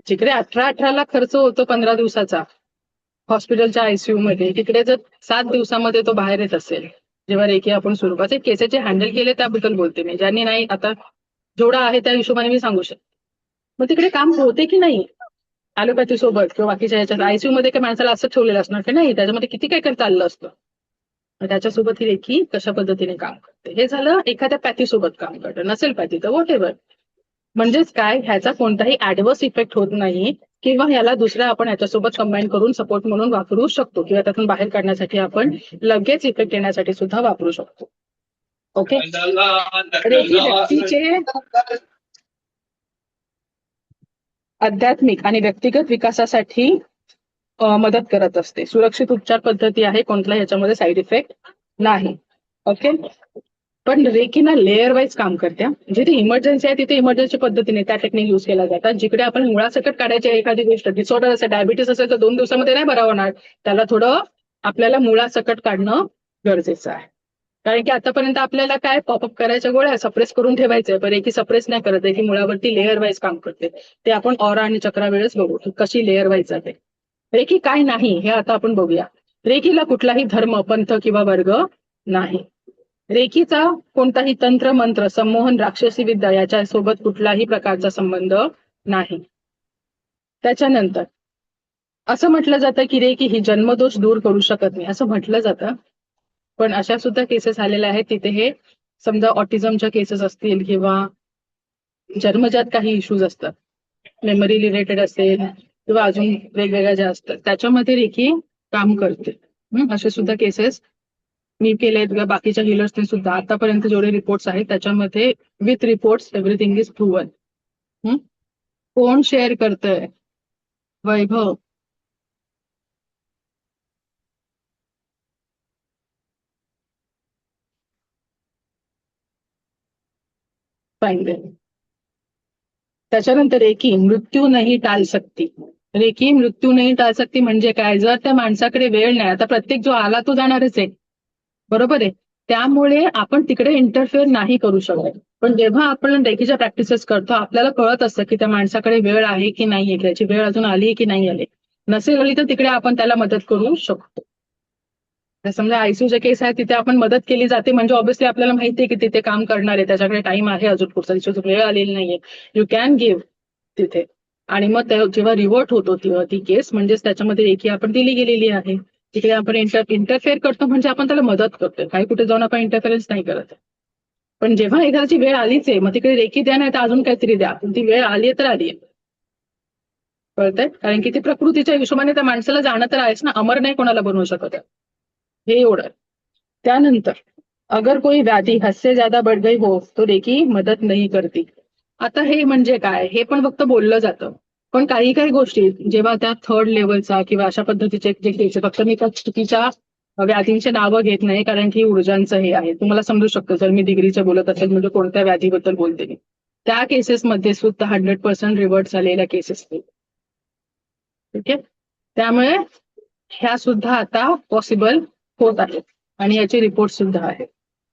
जिकडे 18 लाख खर्च होतो 15 दिवसाचा हॉस्पिटलच्या आयसीयू मध्ये, तिकडे जर 7 दिवसामध्ये तो बाहेर येत असेल, जेव्हा रेखी आपण सुरुवात केसेस जे हँडल केले त्याबद्दल बोलते मी. ज्यांनी नाही, आता जेवढा आहे त्या हिशोबाने मी सांगू शकते. मग तिकडे काम होते की नाही ऍलोपॅथी सोबत किंवा बाकीच्या ह्याच्यात? आयसीयू मध्ये काही माणसाला असं ठेवलेलं असणार की नाही, त्याच्यामध्ये किती काय काय चाललं असतं. त्याच्यासोबत ही रेखी कशा पद्धतीने काम करते. हे झालं एखाद्या पॅथी सोबत काम करतं. नसेल पॅथी तर व्हॉट एव्हर. म्हणजेच काय, ह्याचा कोणताही ऍडव्हर्स इफेक्ट होत नाही किंवा ह्याला दुसऱ्या आपण ह्याच्यासोबत कंबाईन करून सपोर्ट म्हणून वापरू शकतो किंवा त्यातून बाहेर काढण्यासाठी आपण लगेच इफेक्ट येण्यासाठी सुद्धा वापरू शकतो. ओके, रेखी व्यक्तीचे आध्यात्मिक आणि व्यक्तिगत विकासासाठी मदत करत असते. सुरक्षित उपचार पद्धती आहे, कोणत्याही ह्याच्यामध्ये साईड इफेक्ट नाही. ओके, पण रेखी ना लेअर वाईज काम करते. जिथे इमर्जन्सी आहे तिथे इमर्जन्सी पद्धतीने त्या टेक्निक युज केल्या जातात. जिकडे आपण मुळासकट काढायची एखादी गोष्ट, डिसऑर्डर असेल, डायबिटीस असेल तर 2 दिवसामध्ये नाही बरा होणार. त्याला थोडं आपल्याला मुळासकट काढणं गरजेचं आहे. कारण की आतापर्यंत आपल्याला काय पॉपअप करायच्या गोळ्या सप्रेस करून ठेवायचंय, पण रेखी सप्रेस नाही करत. रेखी मुळावरती लेअर वाईज काम करते. ते आपण ऑरा आणि चक्रा वेळेस बघू कशी लेअर वाईज जाते. रेखी काय नाही हे आता आपण बघूया. रेखीला कुठलाही धर्म, पंथ किंवा वर्ग नाही. रेखीचा कोणताही तंत्र, मंत्र, संमोहन, राक्षसी विद्या याच्या सोबत कुठलाही प्रकारचा संबंध नाही. त्याच्यानंतर असं म्हटलं जातं की रेखी ही जन्मदोष दूर करू शकत नाही, असं म्हटलं जातं. पण अशा सुद्धा केसेस आलेल्या आहेत तिथे हे समजा ऑटिझमच्या केसेस असतील किंवा जन्मजात काही इश्यूज असतात, मेमरी रिलेटेड असेल किंवा अजून वेगवेगळ्या ज्या असतात त्याच्यामध्ये रेखी काम करते. असे सुद्धा केसेस मी केलेत किंवा बाकीच्या हिलर्सने सुद्धा आतापर्यंत जेवढे रिपोर्ट्स आहेत त्याच्यामध्ये with reports everything is proven. कोण शेअर करतंय? वैभव. त्याच्यानंतर रेखी मृत्यू नाही टाळ सकती. रेखी मृत्यू नाही टाळ सकती म्हणजे काय? जर त्या माणसाकडे वेळ नाही, आता प्रत्येक जो आला तो जाणारच आहे, बरोबर आहे. त्यामुळे आपण तिकडे इंटरफेअर नाही करू शकत. पण जेव्हा आपण रेखीच्या प्रॅक्टिसेस करतो आपल्याला कळत असतं की त्या माणसाकडे वेळ आहे की नाहीये, त्याची वेळ अजून आली की नाही आली. नसेल आली तर तिकडे आपण त्याला मदत करू शकतो. समजा आयसीयूचे केस आहे तिथे आपण मदत केली जाते म्हणजे ऑब्व्हियसली आपल्याला माहिती आहे की तिथे काम करणार आहे, त्याच्याकडे टाइम आहे, अजून पुढचा दिवशी वेळ आलेली नाहीये. यू कॅन गिव्ह तिथे. आणि मग जेव्हा रिव्हर्ट होतो ती केस म्हणजेच त्याच्यामध्ये रेखी आपण दिली गेलेली आहे, तिकडे आपण इंटरफेअर करतो म्हणजे आपण त्याला मदत करतोय. काही कुठे जाऊन आपण इंटरफेरन्स नाही करत. पण जेव्हा एखाद्याची वेळ आलीच आहे मग तिकडे रेखी द्या नाही तर अजून काहीतरी द्या, पण ती वेळ आली आहे तर आली आहे. कळतंय? कारण की ती प्रकृतीच्या हिशोबाने त्या माणसाला जाणं तर आहेच ना, अमर नाही कोणाला बनवू शकत. हे एवढं. त्यानंतर अगर कोई व्याधी हससे ज्यादा बढ़ गई हो तो रेखी मदत नाही करती. आता हे म्हणजे काय? हे पण फक्त बोललं जातं. पण काही काही गोष्टी जेव्हा त्या 3rd लेवलचा किंवा अशा पद्धतीचे जे केस, फक्त मी त्या चुकीच्या व्याधींचे नावं घेत नाही कारण की ऊर्जांचं हे आहे, तुम्हाला समजू शकतं जर मी डिग्रीचं बोलत असेल म्हणजे कोणत्या व्याधीबद्दल बोलते मी. त्या केसेसमध्ये सुद्धा 100% रिव्हर्ट झालेल्या केसेस. ठीक आहे. त्यामुळे ह्या सुद्धा आता पॉसिबल होत आहेत आणि याचे रिपोर्ट सुद्धा आहेत.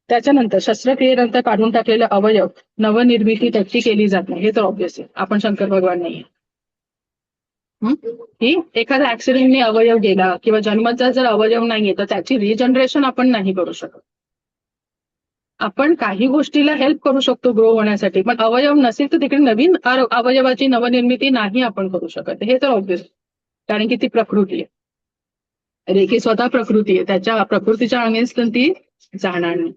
त्याच्यानंतर शस्त्रक्रियेनंतर काढून टाकलेले अवयव नवनिर्मिती त्याची केली जात नाही, हे तर ऑब्व्हियस आहे, आपण शंकर भगवान नाहीये. की एखादा ऍक्सिडेंटने अवयव गेला किंवा जन्मचा जर अवयव नाहीये तर त्याची रिजनरेशन आपण नाही करू शकत. आपण काही गोष्टीला हेल्प करू शकतो ग्रो होण्यासाठी, पण अवयव नसेल तर तिकडे नवीन अवयवाची नवनिर्मिती नाही आपण करू शकत, हे तर ऑब्व्हियस, कारण की ती प्रकृती आहे. रेखी स्वतः प्रकृती आहे, त्याच्या प्रकृतीच्या अगेन्स्ट ती जाणार नाही.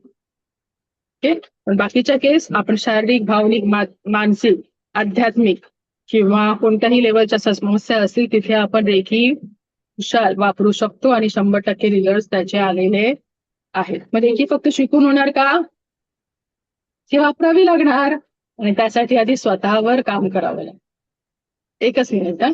ओके. पण बाकीच्या केस आपण शारीरिक, भावनिक, मानसिक, आध्यात्मिक किंवा कोणत्याही लेवलच्या समस्या असतील तिथे आपण रेखी हुशार वापरू शकतो आणि 100% रिझल्ट त्याचे आलेले आहेत. मग रेखी फक्त शिकून होणार का? ती वापरावी लागणार आणि त्यासाठी आधी स्वतःवर काम करावं लागेल. एकच मिनिट हा.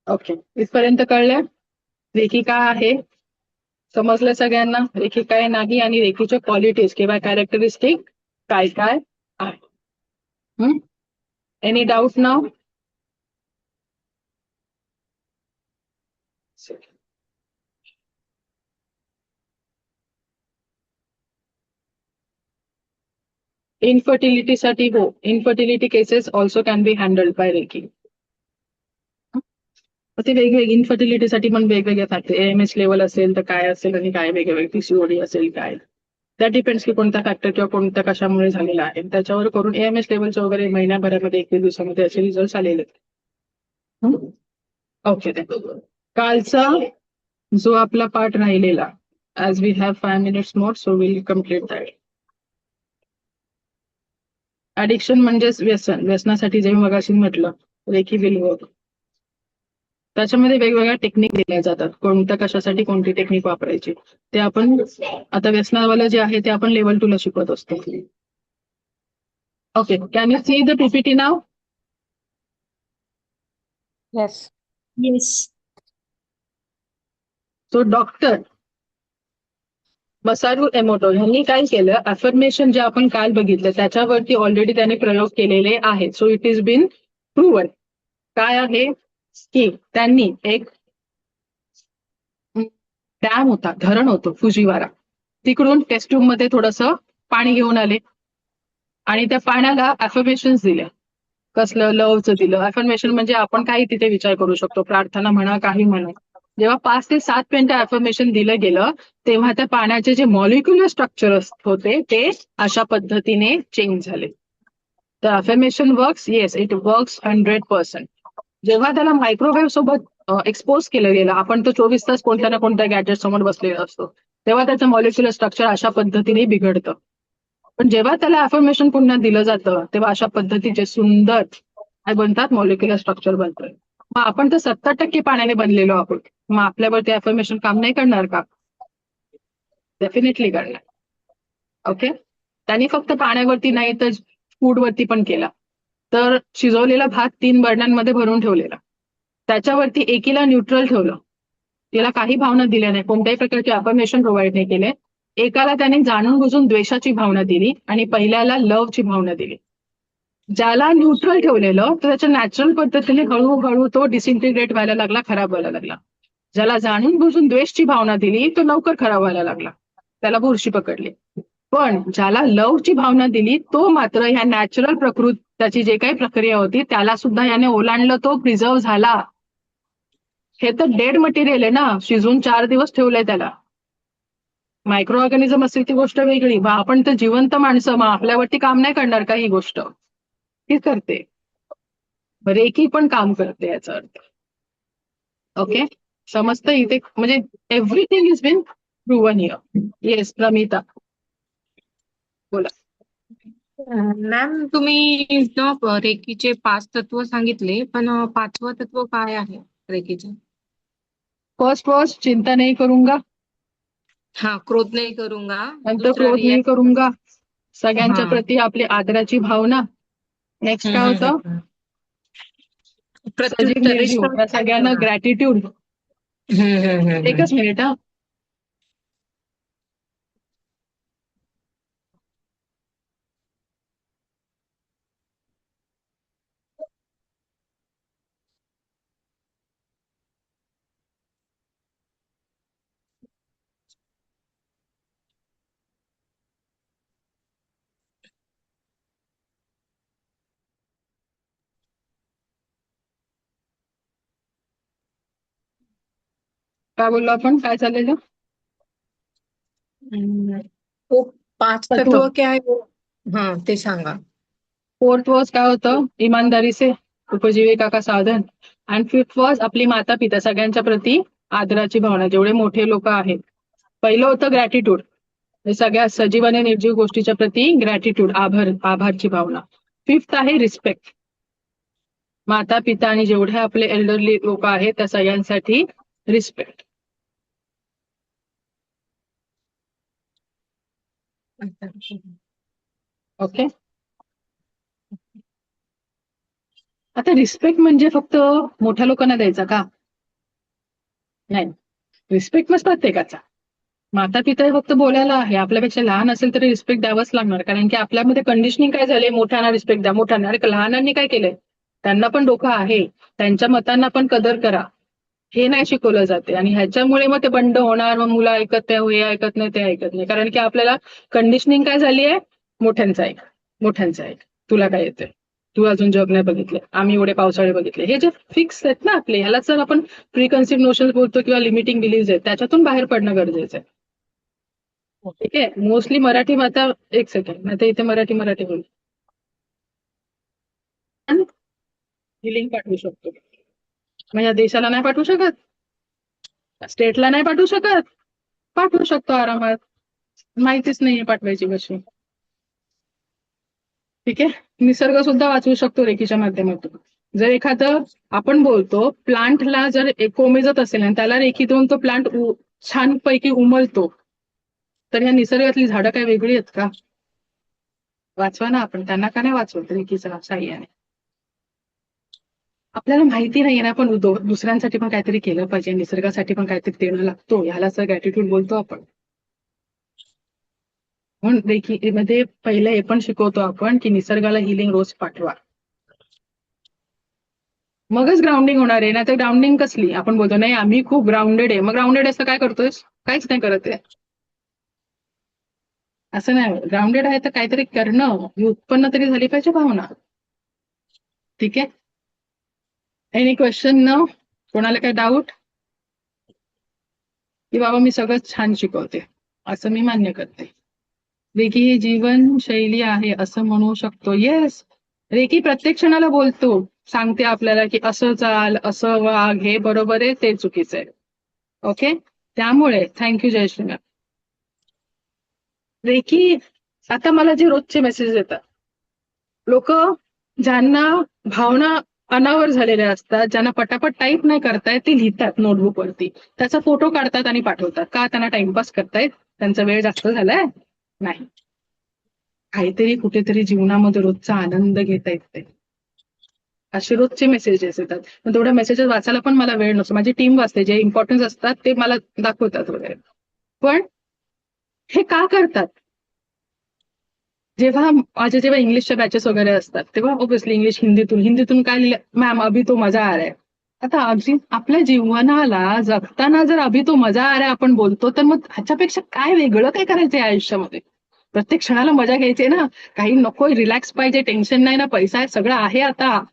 ओके, इथपर्यंत कळलं रेखी काय आहे, समजलं सगळ्यांना रेखी काय नाही आणि रेखीचे क्वालिटीज किंवा कॅरेक्टरिस्टिक काय काय आहे. एनी डाऊट नाव? इनफर्टिलिटीसाठी हो, infertility cases also can be handled by reiki. ते वेगवेगळे इनफर्टिलिटीसाठी पण वेगवेगळे फॅक्टर, AMH लेवल असेल तर काय असेल आणि काय वेगवेगळे, PCOD असेल काय, त्या डिपेंड्स की कोणता फॅक्टर किंवा कोणत्या कशामुळे झालेला आहे त्याच्यावर करून AMH लेवलचे वगैरे महिन्याभरामध्ये 21 दिवसामध्ये असे रिझल्ट आलेले. ओके. कालचा जो आपला पाठ राहिलेला, as we have 5 minutes more so will complete that. Addiction म्हणजेच व्यसन, व्यसनासाठी जे मगाशी म्हटलं रेखी विल वर्क. त्याच्यामध्ये वेगवेगळ्या टेक्निक दिल्या जातात, कोणत्या कशासाठी कोणती टेक्निक वापरायची ते आपण आता व्यसनावाला जे आहे ते आपण लेवल 2 ला शिकवत असतो. Okay, can you see the PPT now? Yes. Yes. तो डॉक्टर मसारू एमोटो यांनी काय केलं, अफर्मेशन जे आपण काल बघितलं त्याच्यावरती ऑलरेडी त्यांनी प्रयोग केलेले आहेत. So it is been proven. काय आहे की त्यांनी एक डॅम होता, धरण होतं फुजिवारा, तिकडून टेस्ट ट्यूब मध्ये थोडस पाणी घेऊन आले आणि त्या पाण्याला अफर्मेशन दिल्या. कसलं? लवचं दिलं. अफर्मेशन म्हणजे आपण काही तिथे विचार करू शकतो, प्रार्थना म्हणा काही म्हणा. जेव्हा 5 ते 7 मिनिटं अफर्मेशन दिलं गेलं तेव्हा त्या पाण्याचे जे मॉलिक्युलर स्ट्रक्चर होते ते अशा पद्धतीने चेंज झाले. तर affirmation works, yes it works 100%. जेव्हा त्याला मायक्रोवेव्ह सोबत एक्सपोज केलं गेलं, आपण तो 24 तास कोणत्या ना कोणत्या गॅजेट समोर बसलेला असतो, तेव्हा त्याचं मॉलिक्युलर स्ट्रक्चर अशा पद्धतीने बिघडतं. पण जेव्हा त्याला अफर्मेशन पुन्हा दिलं जातं तेव्हा अशा पद्धतीचे सुंदर काय बनतात, मॉलिक्युलर स्ट्रक्चर बनतं. मग आपण तर 70% पाण्याने बनलेलो आहोत, मग आपल्यावरती अफर्मेशन काम नाही करणार का? डेफिनेटली करणार. ओके. त्यांनी फक्त पाण्यावरती नाही तर फूडवरती पण केला. तर शिजवलेला भात 3 बरण्यांमध्ये भरून ठेवलेला, त्याच्यावरती एकीला न्यूट्रल ठेवलं, तिला काही भावना दिल्या नाही, कोणत्याही प्रकारचे अफर्मेशन प्रोव्हाइड नाही केले. एकाला त्याने जाणून बुजून द्वेषाची भावना दिली आणि पहिल्याला लवची भावना दिली. ज्याला न्यूट्रल ठेवलेलं तर त्याच्या नॅचरल पद्धतीने हळूहळू तो डिसइंटिग्रेट व्हायला लागला, खराब व्हायला लागला. ज्याला जाणून बुजून द्वेषची भावना दिली तो लवकर खराब व्हायला लागला, त्याला बुरशी पकडली. पण ज्याला लवची भावना दिली तो मात्र ह्या नॅचरल प्रकृती त्याची जे काही प्रक्रिया होती त्याला सुद्धा याने ओलांडलं, तो प्रिझर्व झाला. हे तर डेड मटेरियल आहे ना, शिजून 4 दिवस ठेवलंय त्याला. मायक्रो ऑर्गॅनिझम असेल ती गोष्ट वेगळी, मग आपण तर जिवंत माणसं, मग आपल्यावरती काम नाही करणार का ही गोष्ट? ती करते. रेकी पण काम करते याचा अर्थ. ओके, समजतं इथे, म्हणजे everything is been proven here. Yes Pramita बोला. मॅम तुम्ही रेकीचे 5 तत्व सांगितले, पण 5वं तत्व काय आहे रेकीचे? फर्स्ट चिंता नहीं करूंगा, हा, क्रोध नाही करूंगा. नंतर दुसरा क्रोध नाही रिॲक्ट. करूंगा, सगळ्यांच्या हा. प्रती आपली आदराची भावना. नेक्स्ट काय होतं? सजीव निर्जीव या सगळ्यांना ग्रॅटिट्यूड. एकच मिनिट हा. काय बोललो आपण, काय चाललेलं? तो 5 तत्व. तत्व क्या है वो? हाँ ते सांगा. फोर्थ वॉज काय होतं, इमानदारी से उपजीविका का साधन. आणि फिफ्थ वॉज आपली माता पिता सगळ्यांच्या प्रती आदराची भावना, जेवढे मोठे लोक आहेत. पहिलं होतं ग्रॅटिट्यूड, सगळ्या सजीव आणि निर्जीव गोष्टीच्या प्रती ग्रॅटिट्यूड, आभारची भावना. फिफ्थ आहे रिस्पेक्ट, माता पिता आणि जेवढे आपले एल्डरली लोक आहेत त्या सगळ्यांसाठी रिस्पेक्ट. ओके. आता रिस्पेक्ट म्हणजे फक्त मोठ्या लोकांना द्यायचा का? नाही, रिस्पेक्ट मग प्रत्येकाचा. माता पिता हे फक्त बोलायला आहे, आपल्यापेक्षा लहान असेल तरी रिस्पेक्ट द्यावाच लागणार, कारण की आपल्यामध्ये कंडिशनिंग काय झाले, मोठ्यांना रिस्पेक्ट द्या, मोठ्यांना. अरे लहानांनी काय केलंय, त्यांना पण डोकं आहे, त्यांच्या मतांना पण कदर करा, हे नाही शिकवलं जाते. आणि ह्याच्यामुळे मग ते बंड होणार, मग मुलं ऐकत नाही, हे ऐकत नाही, ते ऐकत नाही, कारण की आपल्याला कंडिशनिंग काय झाली आहे, मोठ्यांचं ऐक, मोठ्यांचं ऐक, तुला काय येतंय, तू अजून जग नाही बघितले, आम्ही एवढे पावसाळे बघितले, हे जे फिक्स आहेत ना आपले, ह्याला जर आपण प्रिकन्सिव्ह नोशन्स बोलतो किंवा लिमिटिंग बिलीव्ह आहेत, त्याच्यातून बाहेर पडणं गरजेचं आहे. ठीक आहे. मोस्टली मराठी आता एक सेकंड, आता इथे मराठी बोल, ही लिंक पाठवू शकतो. मग या देशाला नाही पाठवू शकत, स्टेटला नाही पाठवू शकत, पाठवू शकतो आरामात, माहितीच नाहीये पाठवायची कशी. ठीक आहे. निसर्ग सुद्धा वाचवू शकतो रेकीच्या माध्यमातून. जर एखादं आपण बोलतो प्लांटला जर कोमेजत असेल आणि त्याला रेखी देऊन तो प्लांट छानपैकी उमलतो, तर ह्या निसर्गातली झाडं काय वेगळी आहेत का? वाचवा ना आपण, त्यांना का नाही वाचवत रेखीच्या साह्याने? आपल्याला माहिती नाहीये ना, पण दुसऱ्यांसाठी पण काहीतरी केलं पाहिजे, निसर्गासाठी पण काहीतरी देणं लागतो, ह्याला सर ग्रॅटिट्यूड बोलतो आपण. म्हणून रेकीमध्ये पहिलं हे पण शिकवतो आपण की निसर्गाला हिलिंग रोज पाठवा, मगच ग्राउंडिंग होणार आहे. नाही तर ग्राउंडिंग कसली, आपण बोलतो नाही आम्ही खूप ग्राउंडेड आहे, मग ग्राउंडेड असं काय करतोय, काहीच नाही करत आहे. असं नाही, ग्राउंडेड आहे तर काहीतरी करणं, ही उत्पन्न तरी झाली पाहिजे भावना. ठीक आहे. एनी क्वेश्चन न, कोणाला काही डाऊट? की बाबा मी सगळं छान शिकवते असं मी मान्य करते. रेकी ही जीवनशैली आहे असं म्हणू शकतो. येस, रेकी प्रत्येक क्षणाला बोलतो, सांगते आपल्याला की असं चाल, असं वाग, हे बरोबर आहे, ते चुकीचं आहे. ओके. त्यामुळे थँक्यू जयश्री मॅम. रेकी आता मला जे रोजचे मेसेज येतात, लोक ज्यांना भावना अनावर झालेल्या असतात, ज्यांना पटापट टाईप नाही करतायत, ते लिहितात नोटबुक वरती, त्याचा फोटो काढतात आणि पाठवतात. का? त्यांना टाइमपास करतायत, त्यांचा वेळ जास्त झालाय? नाही, काहीतरी कुठेतरी जीवनामध्ये रोजचा आनंद घेता येते. असे रोजचे मेसेजेस येतात, पण तेवढ्या मेसेजेस वाचायला पण मला वेळ नसतो. माझी टीम वाचते, जे इम्पॉर्टन्स असतात ते मला दाखवतात वगैरे. पण हे का करतात? जेव्हा इंग्लिशच्या बॅचेस वगैरे असतात तेव्हा ऑब्व्हियसली इंग्लिश हिंदीतून काय लिहिलं, मॅम अभि तो मजा आ रहा है. आता अगदी आपल्या जीवनाला जगताना जर अभि तो मजा आ रहा है आपण बोलतो, तर मग ह्याच्यापेक्षा काय वेगळं काय करायचंय आयुष्यामध्ये? प्रत्येक क्षणाला मजा घ्यायची ना, काही नको, रिलॅक्स पाहिजे, टेन्शन नाही ना, पैसा आहे, सगळं आहे आता,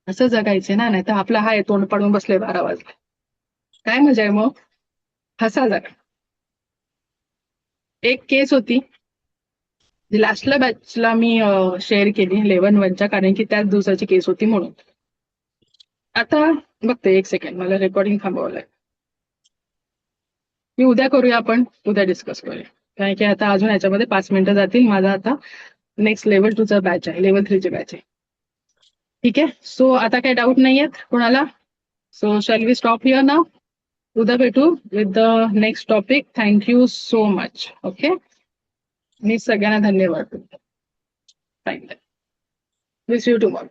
असं जगायचे ना. नाही तर आपला हाय तोंड पाडून बसले 12 वाजले, काय मजा आहे मग? हसा जगा. एक केस होती लास्टला बॅचला मी शेअर केली 11-1च्या, कारण की त्याच दिवसाची केस होती म्हणून. आता बघते, एक सेकंड, मला रेकॉर्डिंग थांबवलंय. मी उद्या करूया, आपण उद्या डिस्कस करूया, कारण की आता अजून याच्यामध्ये 5 मिनिटं जातील. माझा आता नेक्स्ट लेवल 2चा बॅच आहे, लेवल 3ची बॅच आहे. ठीक आहे. सो आता काही डाऊट नाहीयेत कोणाला? So shall we stop here now? उद्या भेटू with the next topic. Thank you so much. Okay, मी सगळ्यांना धन्यवाद. थँक्यू. Wish you tomorrow.